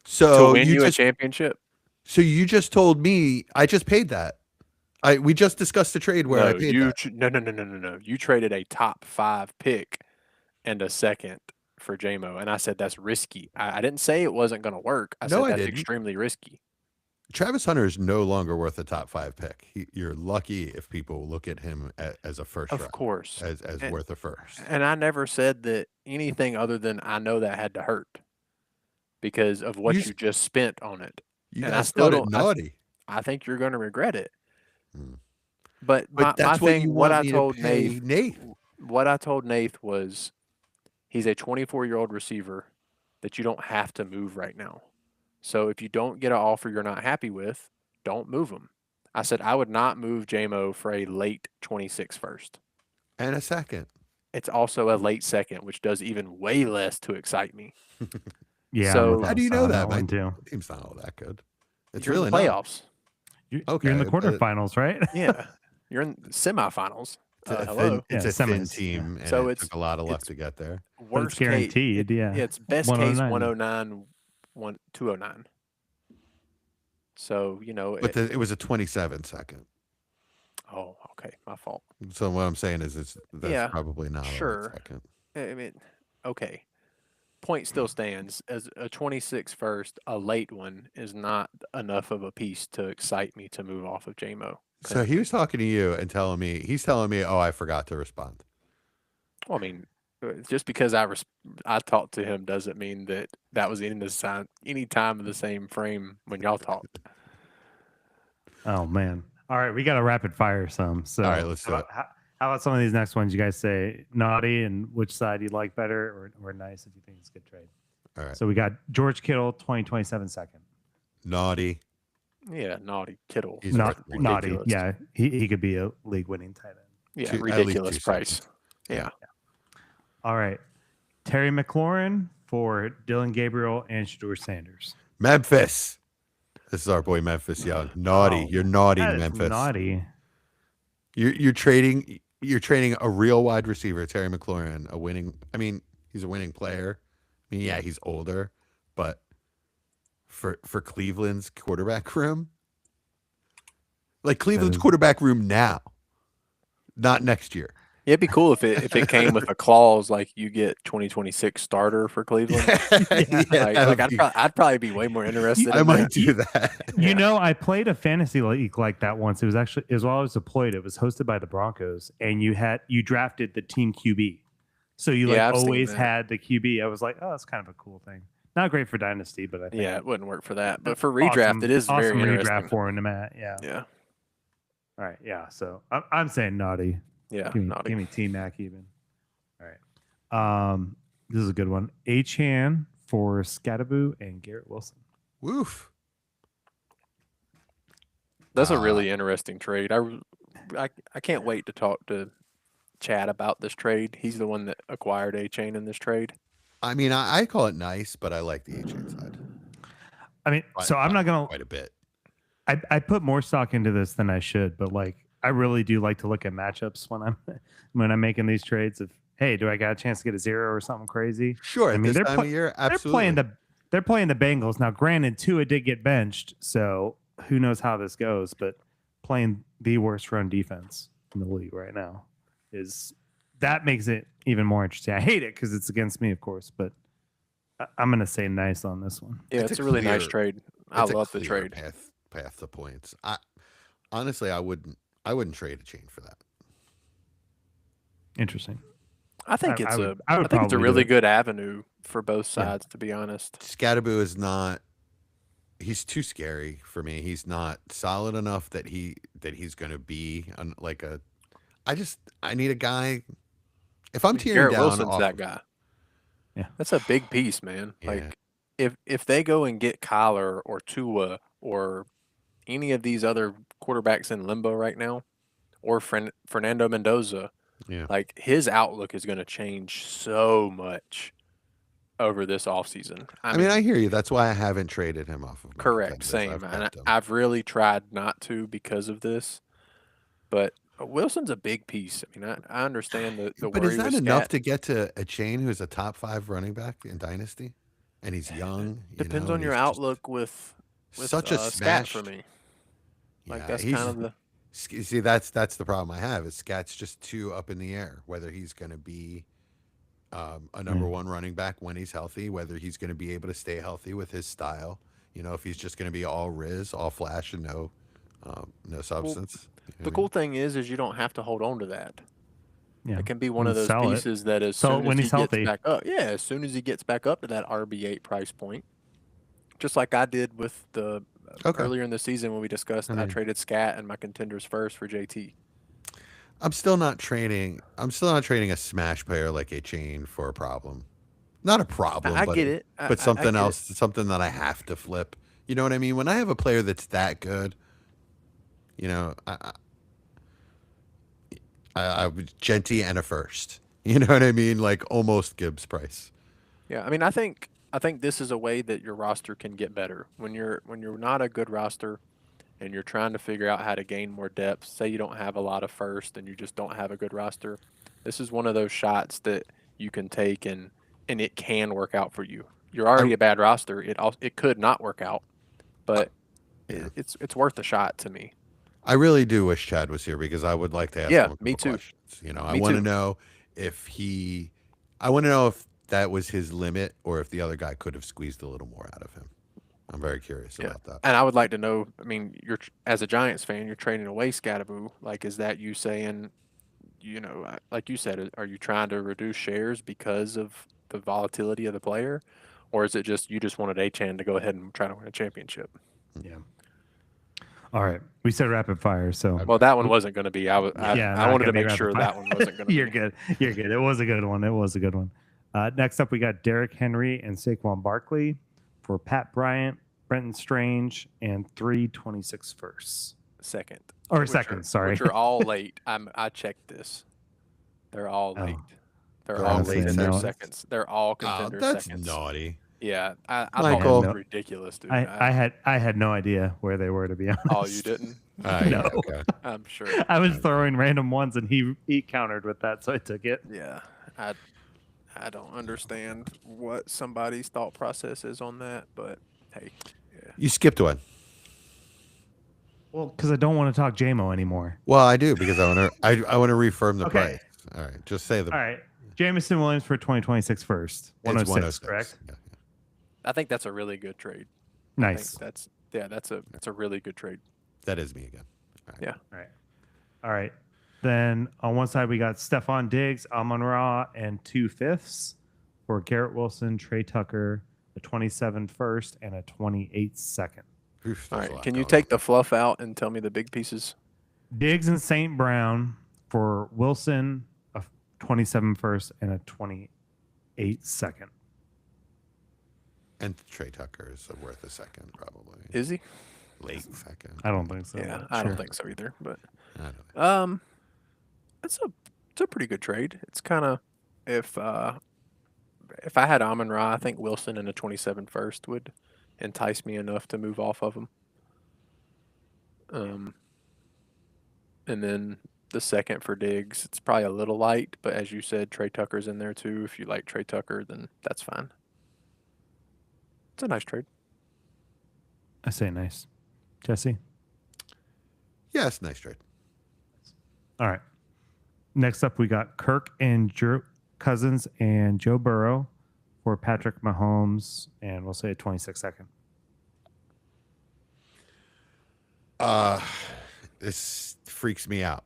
So to win you a championship. So you just told me I just paid that. We just discussed the trade where I paid that. No. You traded a top 5 pick and a second for JMO, and I said that's risky. I didn't say it wasn't going to work. I said that's extremely risky. Travis Hunter is no longer worth a top 5 pick. You're lucky if people look at him as a first round. Of course. As worth a first. And I never said that anything other than I know that had to hurt because of what you just spent on it. You and guys I still thought it naughty. I think you're going to regret it. Hmm. But that's my thing, what I told Nate. What I told Nath was he's a 24-year-old receiver that you don't have to move right now. So if you don't get an offer you're not happy with, don't move him. I said I would not move JMO for a late 26 first. And a second. It's also a late second, which does even way less to excite me. Yeah. So how do you know that? My team's not all that good. It's you're really in the playoffs. You're in the quarterfinals, right? Yeah. You're in the semifinals. Hello. It's a thin semis, team, and So it it's took a lot of luck to get there. But it's guaranteed. Yeah. It's best case 109. 209. So, But it was a 27 second. Oh, okay. My fault. So what I'm saying is that's probably not sure. a second. I mean, okay. Point still stands. As a 26 first, a late one is not enough of a piece to excite me to move off of JMO. So he was talking to you and he's telling me, oh, I forgot to respond. Well, I mean, just because I talked to him doesn't mean that was any time of the same frame when y'all talked. Oh man! All right, we got to rapid fire some. So all right, let's do it. How about some of these next ones? You guys say naughty and which side you like better, or nice if you think it's a good trade. All right. So we got George Kittle, 2027 second. Naughty. Yeah, naughty Kittle. He's naughty. Yeah, he could be a league-winning tight end. Yeah, ridiculous price. Yeah. All right. Terry McLaurin for Dylan Gabriel and Shador Sanders. Memphis. This is our boy Memphis Young. Naughty. You're naughty, Memphis. Naughty. You're trading a real wide receiver, Terry McLaurin, he's a winning player. I mean, yeah, he's older, but for Cleveland's quarterback room, like Cleveland's quarterback room now, not next year. Yeah, it'd be cool if it came with a clause like you get 2026 starter for Cleveland. I'd probably be way more interested. I might do that. I played a fantasy league like that once. It was while I was deployed. It was hosted by the Broncos, and you drafted the team QB. So you always had the QB. I was like, oh, that's kind of a cool thing. Not great for Dynasty, but I think it wouldn't work for that. But for redraft, it is awesome very interesting. Redraft for him, Matt. Yeah. Yeah. All right. Yeah. So I'm saying naughty. Yeah. Give me T-Mac even. All right. This is a good one. Achane for Scattaboo and Garrett Wilson. Woof. That's a really interesting trade. I can't wait to talk to Chad about this trade. He's the one that acquired Achane in this trade. I mean, I call it nice, but I like the Achane side. I mean, so I'm not gonna quite a bit. I put more stock into this than I should, but like I really do like to look at matchups when I'm making these trades. Of hey, do I got a chance to get a 0 or something crazy? Sure, I at mean, this time of year, absolutely. they're playing the Bengals now. Granted, Tua did get benched, so who knows how this goes? But playing the worst run defense in the league right now that makes it even more interesting. I hate it because it's against me, of course, but I'm gonna say nice on this one. Yeah, it's a really nice trade. I It's a love the clear trade. path to points. Honestly, I wouldn't trade a chain for that. Interesting. I think I would I think it's a probably do really it. good avenue for both Yeah. sides, to be honest. Scatterboo is not. He's too scary for me. He's not solid enough that he's going to be like a. I need a guy. If I'm tearing Garrett down Wilson's off that of, guy. Yeah. That's a big piece, man. Yeah. Like if they go and get Kyler or Tua or any of these other quarterbacks in limbo right now, or Fernando Mendoza, yeah, like his outlook is going to change so much over this offseason. I mean, I hear you. That's why I haven't traded him off of my correct, contenders. same. I've And kept him. I've really tried not to because of this, but Wilson's a big piece. I mean, I understand the But worry is that with enough Scat. to get to a chain who's a top 5 running back in Dynasty, and he's young? Depends and on your he's just outlook with such a Scat for smashed. me. Yeah, Like that's he's kind of the see that's the problem I have is Scat's just too up in the air whether he's going to be a number one running back when he's healthy, whether he's going to be able to stay healthy with his style. If he's just going to be all riz, all flash, and no substance. the cool thing is you don't have to hold on to that. Yeah. It can be one And of those sell it. pieces that as Sell it soon when as he's he gets healthy. back up, as soon as he gets back up to that RB8 price point, just like I did with the earlier in the season when we discussed, I traded Scat and my contenders first for JT. I'm still not trading a smash player like a chain for a problem. Not a problem, I but get it. but something get else, something that I have to flip. You know what I mean? When I have a player that's that good, I would Genty and a first. You know what I mean? Like almost Gibbs price. Yeah, I mean, I think this is a way that your roster can get better. When you're not a good roster and you're trying to figure out how to gain more depth, say you don't have a lot of first and you just don't have a good roster, this is one of those shots that you can take and it can work out for you. You're already a bad roster. It could not work out, but it's worth a shot to me. I really do wish Chad was here because I would like to ask him a couple questions. I want to know I want to know if that was his limit or if the other guy could have squeezed a little more out of him. I'm very curious about that. And I would like to know, I mean, you're as a Giants fan, you're trading away Scatterboo. Like, is that you saying, like you said, are you trying to reduce shares because of the volatility of the player? Or is it just you just wanted Achane to go ahead and try to win a championship? Yeah. All right. We said rapid fire, so well, that one wasn't going to be. I wanted to make sure that one wasn't going to. You're good. You're good. It was a good one. Next up, we got Derrick Henry and Saquon Barkley for Pat Bryant, Brenton Strange, and 326 firsts. Second. Sorry. Which are all late. I checked this. They're all late. They're all late in their seconds. They're all contender that's seconds. That's naughty. Yeah, I Michael, thought that was ridiculous, dude. I had no idea where they were, to be honest. Oh, you didn't? No. Okay. I'm sure. I was throwing random ones, and he countered with that, so I took it. Yeah, I don't understand what somebody's thought process is on that, but hey. Yeah. You skipped one. Well, because I don't want to talk JMO anymore. Well, I do because I want to reaffirm the price. All right, just say the. All right, Jameson Williams for 2026 first. 106, correct? Yeah. I think that's a really good trade. Nice. That's a really good trade. That is me again. All right. Yeah. All right. Then on one side we got Stephon Diggs, Amon-Ra, and 2/5 for Garrett Wilson, Trey Tucker, a 27 first, and a 28 second. Oof, all right. Can you take the fluff out and tell me the big pieces? Diggs and St. Brown for Wilson, a 27 first, and a 28 second. And Trey Tucker is worth a second, probably. Is he? Late second. I don't think so. Yeah, I don't think so either. But I don't it's a pretty good trade. It's kind of if I had Amon-Ra, I think Wilson and a 27 first would entice me enough to move off of him. and then the second for Diggs. It's probably a little light, but as you said, Trey Tucker's in there too. If you like Trey Tucker, then that's fine. It's a nice trade. I say nice. Jesse? Yes, nice trade. All right. Next up, we got Kirk and Cousins and Joe Burrow for Patrick Mahomes, and we'll say a 26-second. This freaks me out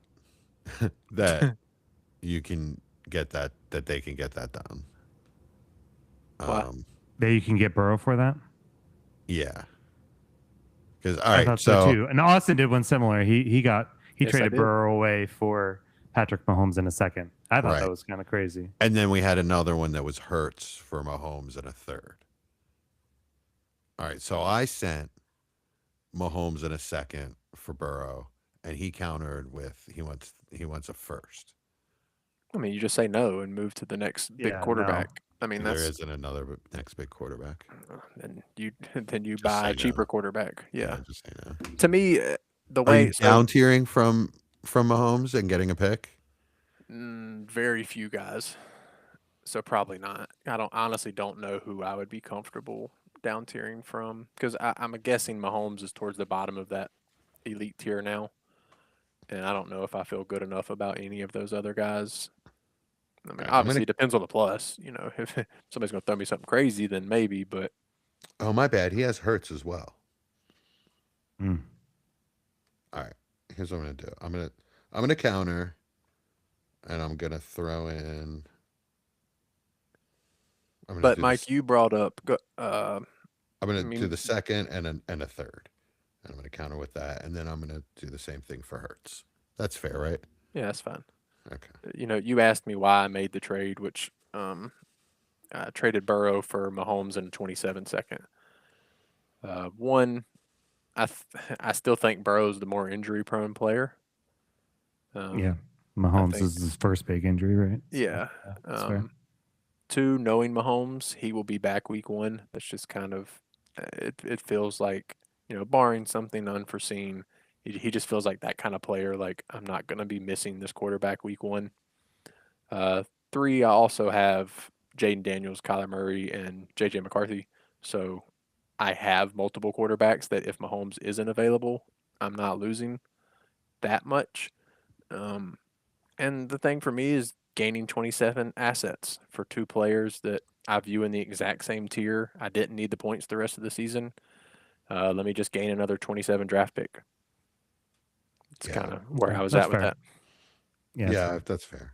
that you can get that they can get that done. What? That you can get Burrow for that? Yeah. Because all I right, thought so too. And Austin did one similar. He Yes, I traded did. Burrow away for Patrick Mahomes in a second. I thought Right. that was kind of crazy. and then we had another one that was Hurts for Mahomes in a third. All right, so I sent Mahomes in a second for Burrow, and he countered with he wants a first. I mean, you just say no and move to the next big Yeah, quarterback. I mean, There that's isn't another next big quarterback. and you then you Just buy say a no. cheaper quarterback. Yeah. Just say no. To me, the Are way you down tiering from Mahomes and getting a pick? very few guys, so probably not. I honestly don't know who I would be comfortable down tiering from because I'm guessing Mahomes is towards the bottom of that elite tier now, and I don't know if I feel good enough about any of those other guys. I mean, Alright, obviously, it depends on the plus. You know, if somebody's going to throw me something crazy, then maybe. But Oh, my bad. He has Hurts as well. Mm. All right. Here's what I'm gonna do. I'm gonna counter, and I'm gonna throw in. I'm gonna but do Mike, this, you brought up. I'm gonna I do mean- the second and a third, and I'm gonna counter with that, and then I'm gonna do the same thing for Hurts. That's fair, right? Yeah, that's fine. Okay. You know, you asked me why I made the trade, which I traded Burrow for Mahomes in a 27-second. One, I still think Burrow's the more injury-prone player. Yeah. Mahomes think- is his first big injury, right? So, Yeah. that's fair. Two, knowing Mahomes, he will be back week one. That's just kind of it feels like, you know, barring something unforeseen, he just feels like that kind of player. Like, I'm not going to be missing this quarterback week one. Three, I also have Jaden Daniels, Kyler Murray, and JJ McCarthy. So I have multiple quarterbacks that if Mahomes isn't available, I'm not losing that much. And the thing for me is gaining 27 assets for two players that I view in the exact same tier. I didn't need the points the rest of the season. Let me just gain another 27 draft pick. It's Yeah. kind of where Okay, I was that's at with fair. that. Yeah. That's fair.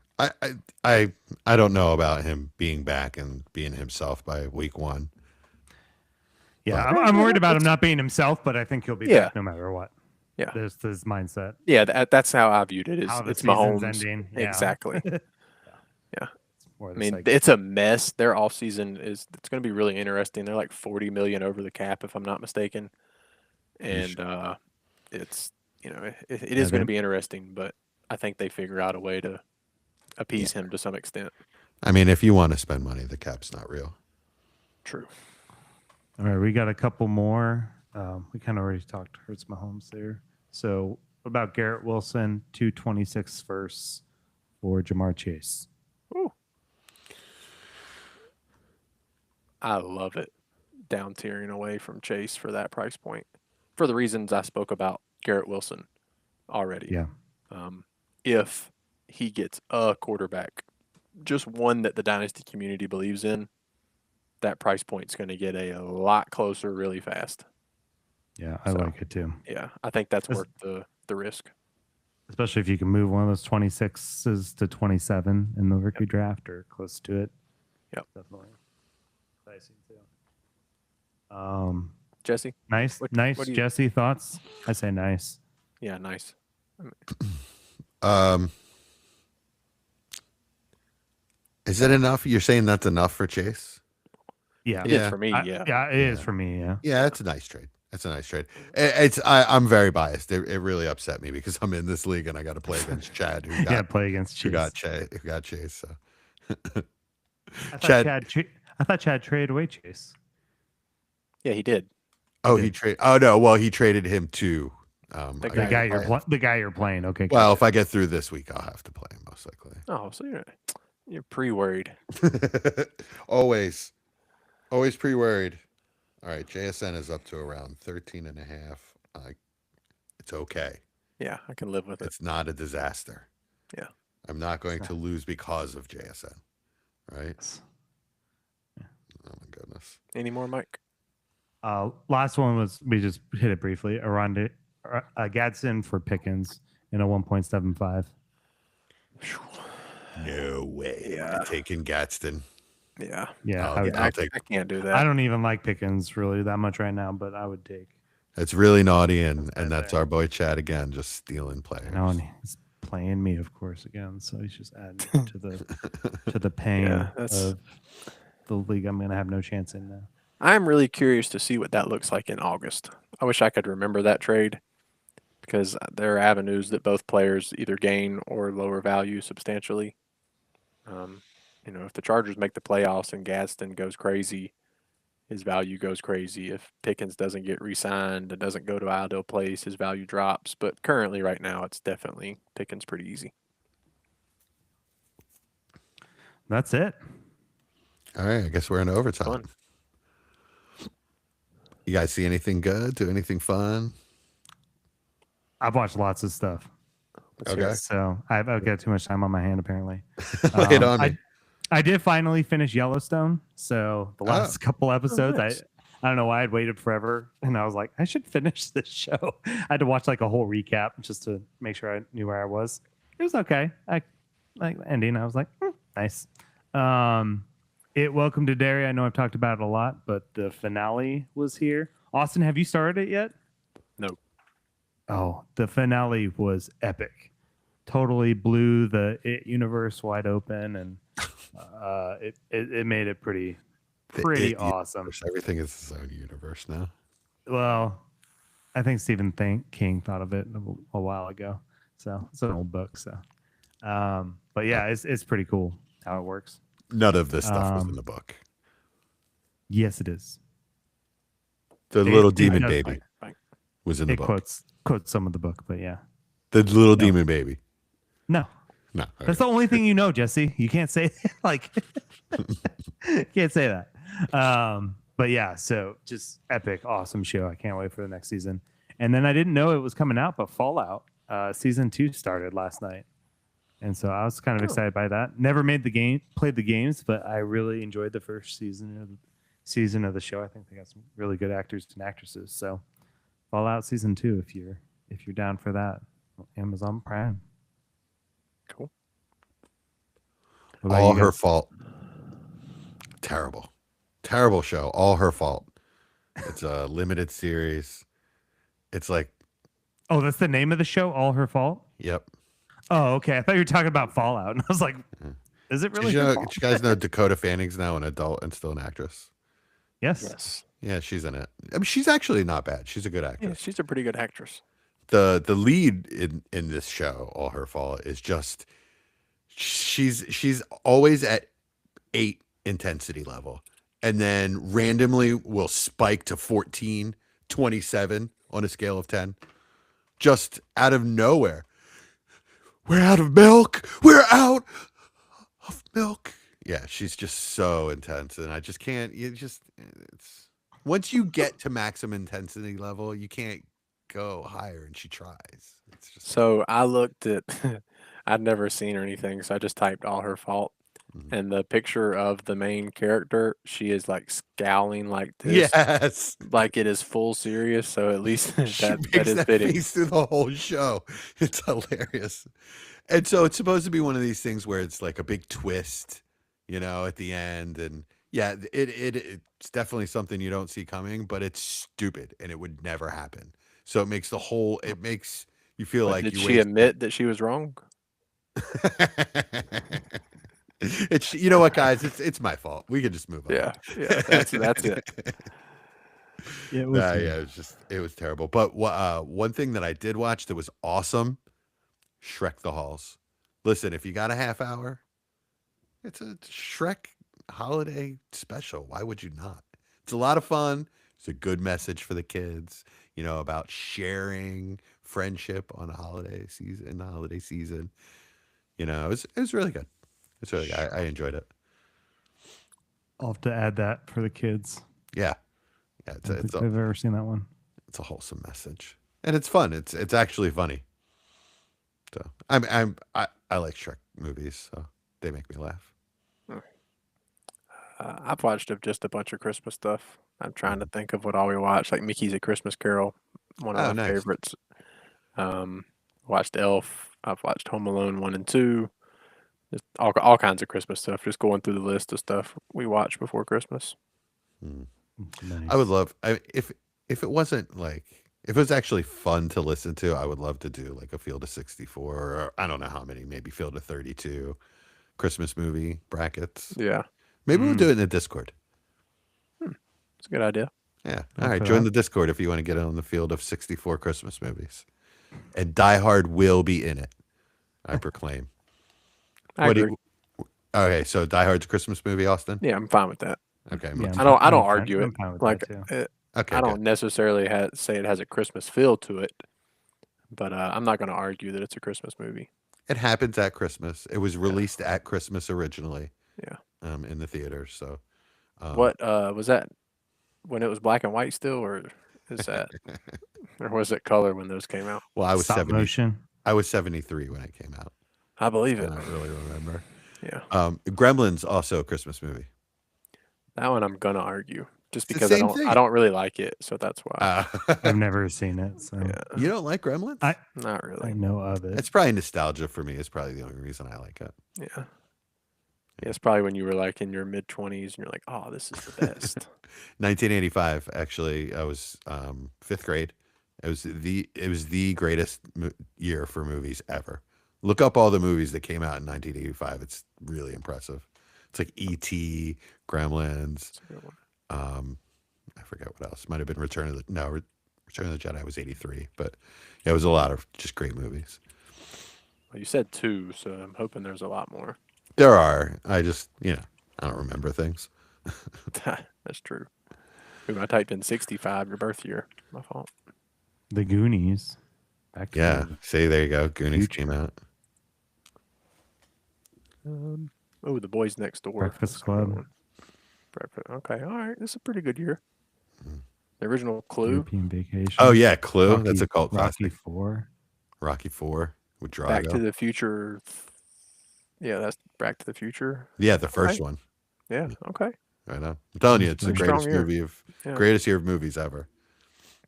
I don't know about him being back and being himself by week one. Yeah, But- I'm worried about him not being himself, but I think he'll be Yeah. back no matter what. Yeah. There's this mindset. Yeah, that's how I viewed it. Is How the it's season's Mahomes ending. Yeah. exactly. Yeah. Yeah. It's more I the mean, psyche. it's a mess. Their off season it's going to be really interesting. They're like 40 million over the cap, if I'm not mistaken, and it's it is going to be interesting. But I think they figure out a way to appease him to some extent. I mean, if you want to spend money, the cap's not real. True. All right, we got a couple more. We kind of already talked Hurts Mahomes there. So what about Garrett Wilson, 226 first for Jamar Chase? Ooh. I love it. Down tiering away from Chase for that price point, for the reasons I spoke about Garrett Wilson already. Yeah. If he gets a quarterback, just one that the Dynasty community believes in, that price point's going to get a lot closer really fast. Yeah, I So- like it too. Yeah, I think that's That's- worth the risk. Especially if you can move one of those 26s to 27 in the rookie draft or close to it. Yep. Definitely. Dicey too. Jesse? Nice, What nice. do you- Jesse, thoughts? I say nice. Yeah, nice. Is it enough? You're saying that's enough for Chase? Yeah. It Yeah. is for me, yeah. Yeah, it is for me. Yeah. Yeah, it's a nice trade. It's a nice trade. I'm very biased. It really upset me because I'm in this league and I got to play against Chad, who got Yeah, play against Chase. who got Chase. So I thought Chad traded away Chase. Yeah, he did. he traded. Oh no, well he traded him to The The guy guy you're the guy you're playing. Okay. Well, gotcha. if I get through this week, I'll have to play him most likely. Oh, so you're pre-worried. always pre-worried. All right, JSN is up to around 13 and a half. It's okay. Yeah, I can live with it. It's not a disaster. Yeah. I'm not going to lose because of JSN. Right? Yeah. Oh my goodness. Any more, Mike? Last one was, we just hit it briefly. Around Gadsden for Pickens in a 1.75. No way. Yeah. I'm taking Gadsden. Yeah. Yeah, I'll take. I can't do that. I don't even like Pickens really that much right now, but I would take. It's really naughty, and That's that's there. our boy Chad again, just stealing players. You know, and he's playing me, of course, again. So he's just adding to the pain Yeah, that's- of the league. I'm gonna have no chance in now. I'm really curious to see what that looks like in August. I wish I could remember that trade because there are avenues that both players either gain or lower value substantially. If the Chargers make the playoffs and Gadsden goes crazy, his value goes crazy. If Pickens doesn't get re-signed and doesn't go to Iredell Place, his value drops. But currently, right now, it's definitely Pickens pretty easy. That's it. All right, I guess we're in overtime. Fun. You guys see anything good? Do anything fun? I've watched lots of stuff, Let's hear Okay. it. so I've got too much time on my hand apparently. Lay it on me. I did finally finish Yellowstone. So the last couple episodes, nice. I don't know why I'd waited forever, and I was like, I should finish this show. I had to watch like a whole recap just to make sure I knew where I was. It was okay. I like the ending. I was like, nice. Welcome to Derry. I know I've talked about it a lot, but the finale was here. Austin, have you started it yet? No. Oh, the finale was epic. Totally blew the universe wide open, and it made it pretty The awesome. universe. Everything is its own universe now. Well, I think Stephen King thought of it a while ago, so it's an old book. So, but yeah, it's pretty cool how it works. None of this stuff was in the book. Yes, it is. The It- little it demon does- baby was in the It book. quotes some of the book, but yeah, The little demon baby. no. No. okay. That's the only thing you know, Jesse. You can't say like can't say that. But yeah, so just epic, awesome show. I can't wait for the next season. And then I didn't know it was coming out, but Fallout season 2 started last night. And so I was kind of excited by that. Never played the games, but I really enjoyed the first season of the show. I think they got some really good actors and actresses. So Fallout season 2 if you're down for that. Amazon Prime. Cool. What about All you her guys? fault. Terrible show. All her fault. It's a limited series. It's like, Oh, that's the name of the show. All Her Fault. yep. Oh, okay. I thought you were talking about Fallout, and I was like, "Is it really?" Did her you, fault? you guys know Dakota Fanning's now an adult and still an actress? Yes. Yes. Yeah, she's in it. I mean, she's actually not bad. She's a good Yeah, actress. she's a pretty good actress. The lead in this show, All Her Fault, is just she's always at 8 intensity level, and then randomly will spike to 14, 27 on a scale of 10, just out of nowhere. We're out of milk. We're out of milk. Yeah, she's just so intense, and I just can't. It's once you get to maximum intensity level, you can't go higher, and she tries. It's just So I looked at, I'd never seen her anything, so I just typed All Her Fault. Mhm. And the picture of the main character, she is like scowling like this, yes. like it is full serious. So at least She that makes is that fitting. face through the whole show. It's hilarious. And so it's supposed to be one of these things where it's like a big twist, at the end. And yeah, it's definitely something you don't see coming, but it's stupid and it would never happen. So it makes you feel But like did you she admit that she was wrong? It's you know what, guys, it's my fault. We can just move on. Yeah, that's it. Yeah, it was Nah, good. yeah, it was terrible. But one thing that I did watch that was awesome, Shrek the Halls. Listen, if you got a half hour, it's a Shrek holiday special. Why would you not? It's a lot of fun. It's a good message for the kids, about sharing friendship on a holiday season. In the holiday season, you know, it was really good. It's really good. I enjoyed it. I'll have to add that for the kids. Yeah, I don't think I've ever seen that one. It's a wholesome message, and it's fun. It's actually funny. So I like Shrek movies, so they make me laugh. I've watched just a bunch of Christmas stuff. I'm trying to think of what all we watched, like Mickey's A Christmas Carol, one of my nice. favorites. Watched Elf. I've watched Home Alone 1 and 2. Just all kinds of Christmas stuff. Just going through the list of stuff we watch before Christmas. Nice. I would love if it wasn't like if it was actually fun to listen to. I would love to do like a Field of 64 or I don't know how many, maybe Field of 32 Christmas movie brackets. Yeah, Maybe we'll do it in the Discord. it's a good idea. Yeah. Up All right. for Join that. the Discord if you want to get on the Field of 64 Christmas movies. And Die Hard will be in it. I proclaim. I agree. Okay, so Die Hard's a Christmas movie, Austin? Yeah, I'm fine with that. Okay. Yeah, I don't I'm fine- argue I'm it. fine with Like that too. Okay. I good. don't necessarily say it has a Christmas feel to it, but I'm not going to argue that it's a Christmas movie. It happens at Christmas. It was released at Christmas originally. Yeah. In the theaters. So What was that when it was black and white still, or is that, or was it color when those came out? well, I was Stop 70. motion. I was 73 when it came out. I believe I it. don't really remember. Yeah, Gremlins also a Christmas movie. that one I'm gonna argue just the because same thing. I don't really like it, so that's why. I've never seen it, so Yeah, You don't like Gremlins? not I really. know of it. It's probably nostalgia for me. It's probably the only reason I like it. Yeah. Yeah, it's probably when you were like in your mid 20s and you're like, oh, this is the best. 1985. Actually, I was 5th grade. It was the greatest year for movies ever. Look up all the movies that came out in 1985. It's really impressive. It's like E.T., Gremlins. That's a good one. I forget what else. Might have been Return of the Jedi was 83, but yeah, it was a lot of just great movies. Well, you said 2, so I'm hoping there's a lot more. There are. I just I don't remember things. That's true. Ooh, I typed in 65, your birth year. My fault. The Goonies. Back to Yeah. the- See, there you go. Goonies Future. came out. Oh, The Boys Next Door. Breakfast That's a good Club. one. Okay, all right. This is a pretty good year. The original Clue. European Vacation. Oh yeah, Clue. Rocky, That's a cult Rocky classic. 4. Rocky 4 with Drago. Back to the Future. Yeah, that's Back to the Future. Yeah, the first Okay. one. Yeah, okay. I know. I'm telling you, it's the Pretty greatest strong year. Yeah. greatest year of movies ever.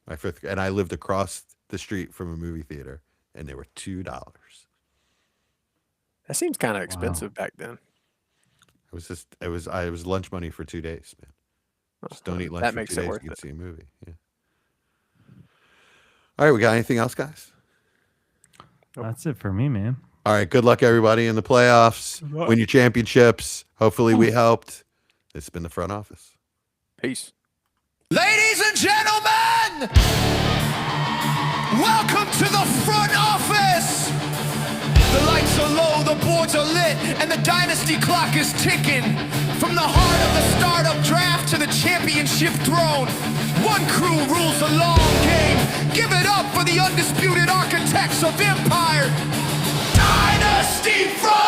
My 5th, and I lived across the street from a movie theater, and they were $2. That seems kind of expensive back then. It was lunch money for 2 days, man. Just don't eat lunch That for makes 2 it days. worth You can it. see a movie. Yeah. All right, we got anything else, guys? That's it for me, man. All right, good luck everybody in the playoffs. Good luck. Win your championships. Hopefully we helped. It's been the front office. Peace. Ladies and gentlemen, welcome to the front office. The lights are low, the boards are lit, and the dynasty clock is ticking. From the heart of the startup draft to the championship throne, one crew rules the long game. Give it up for the undisputed architects of empire, Dynasty front.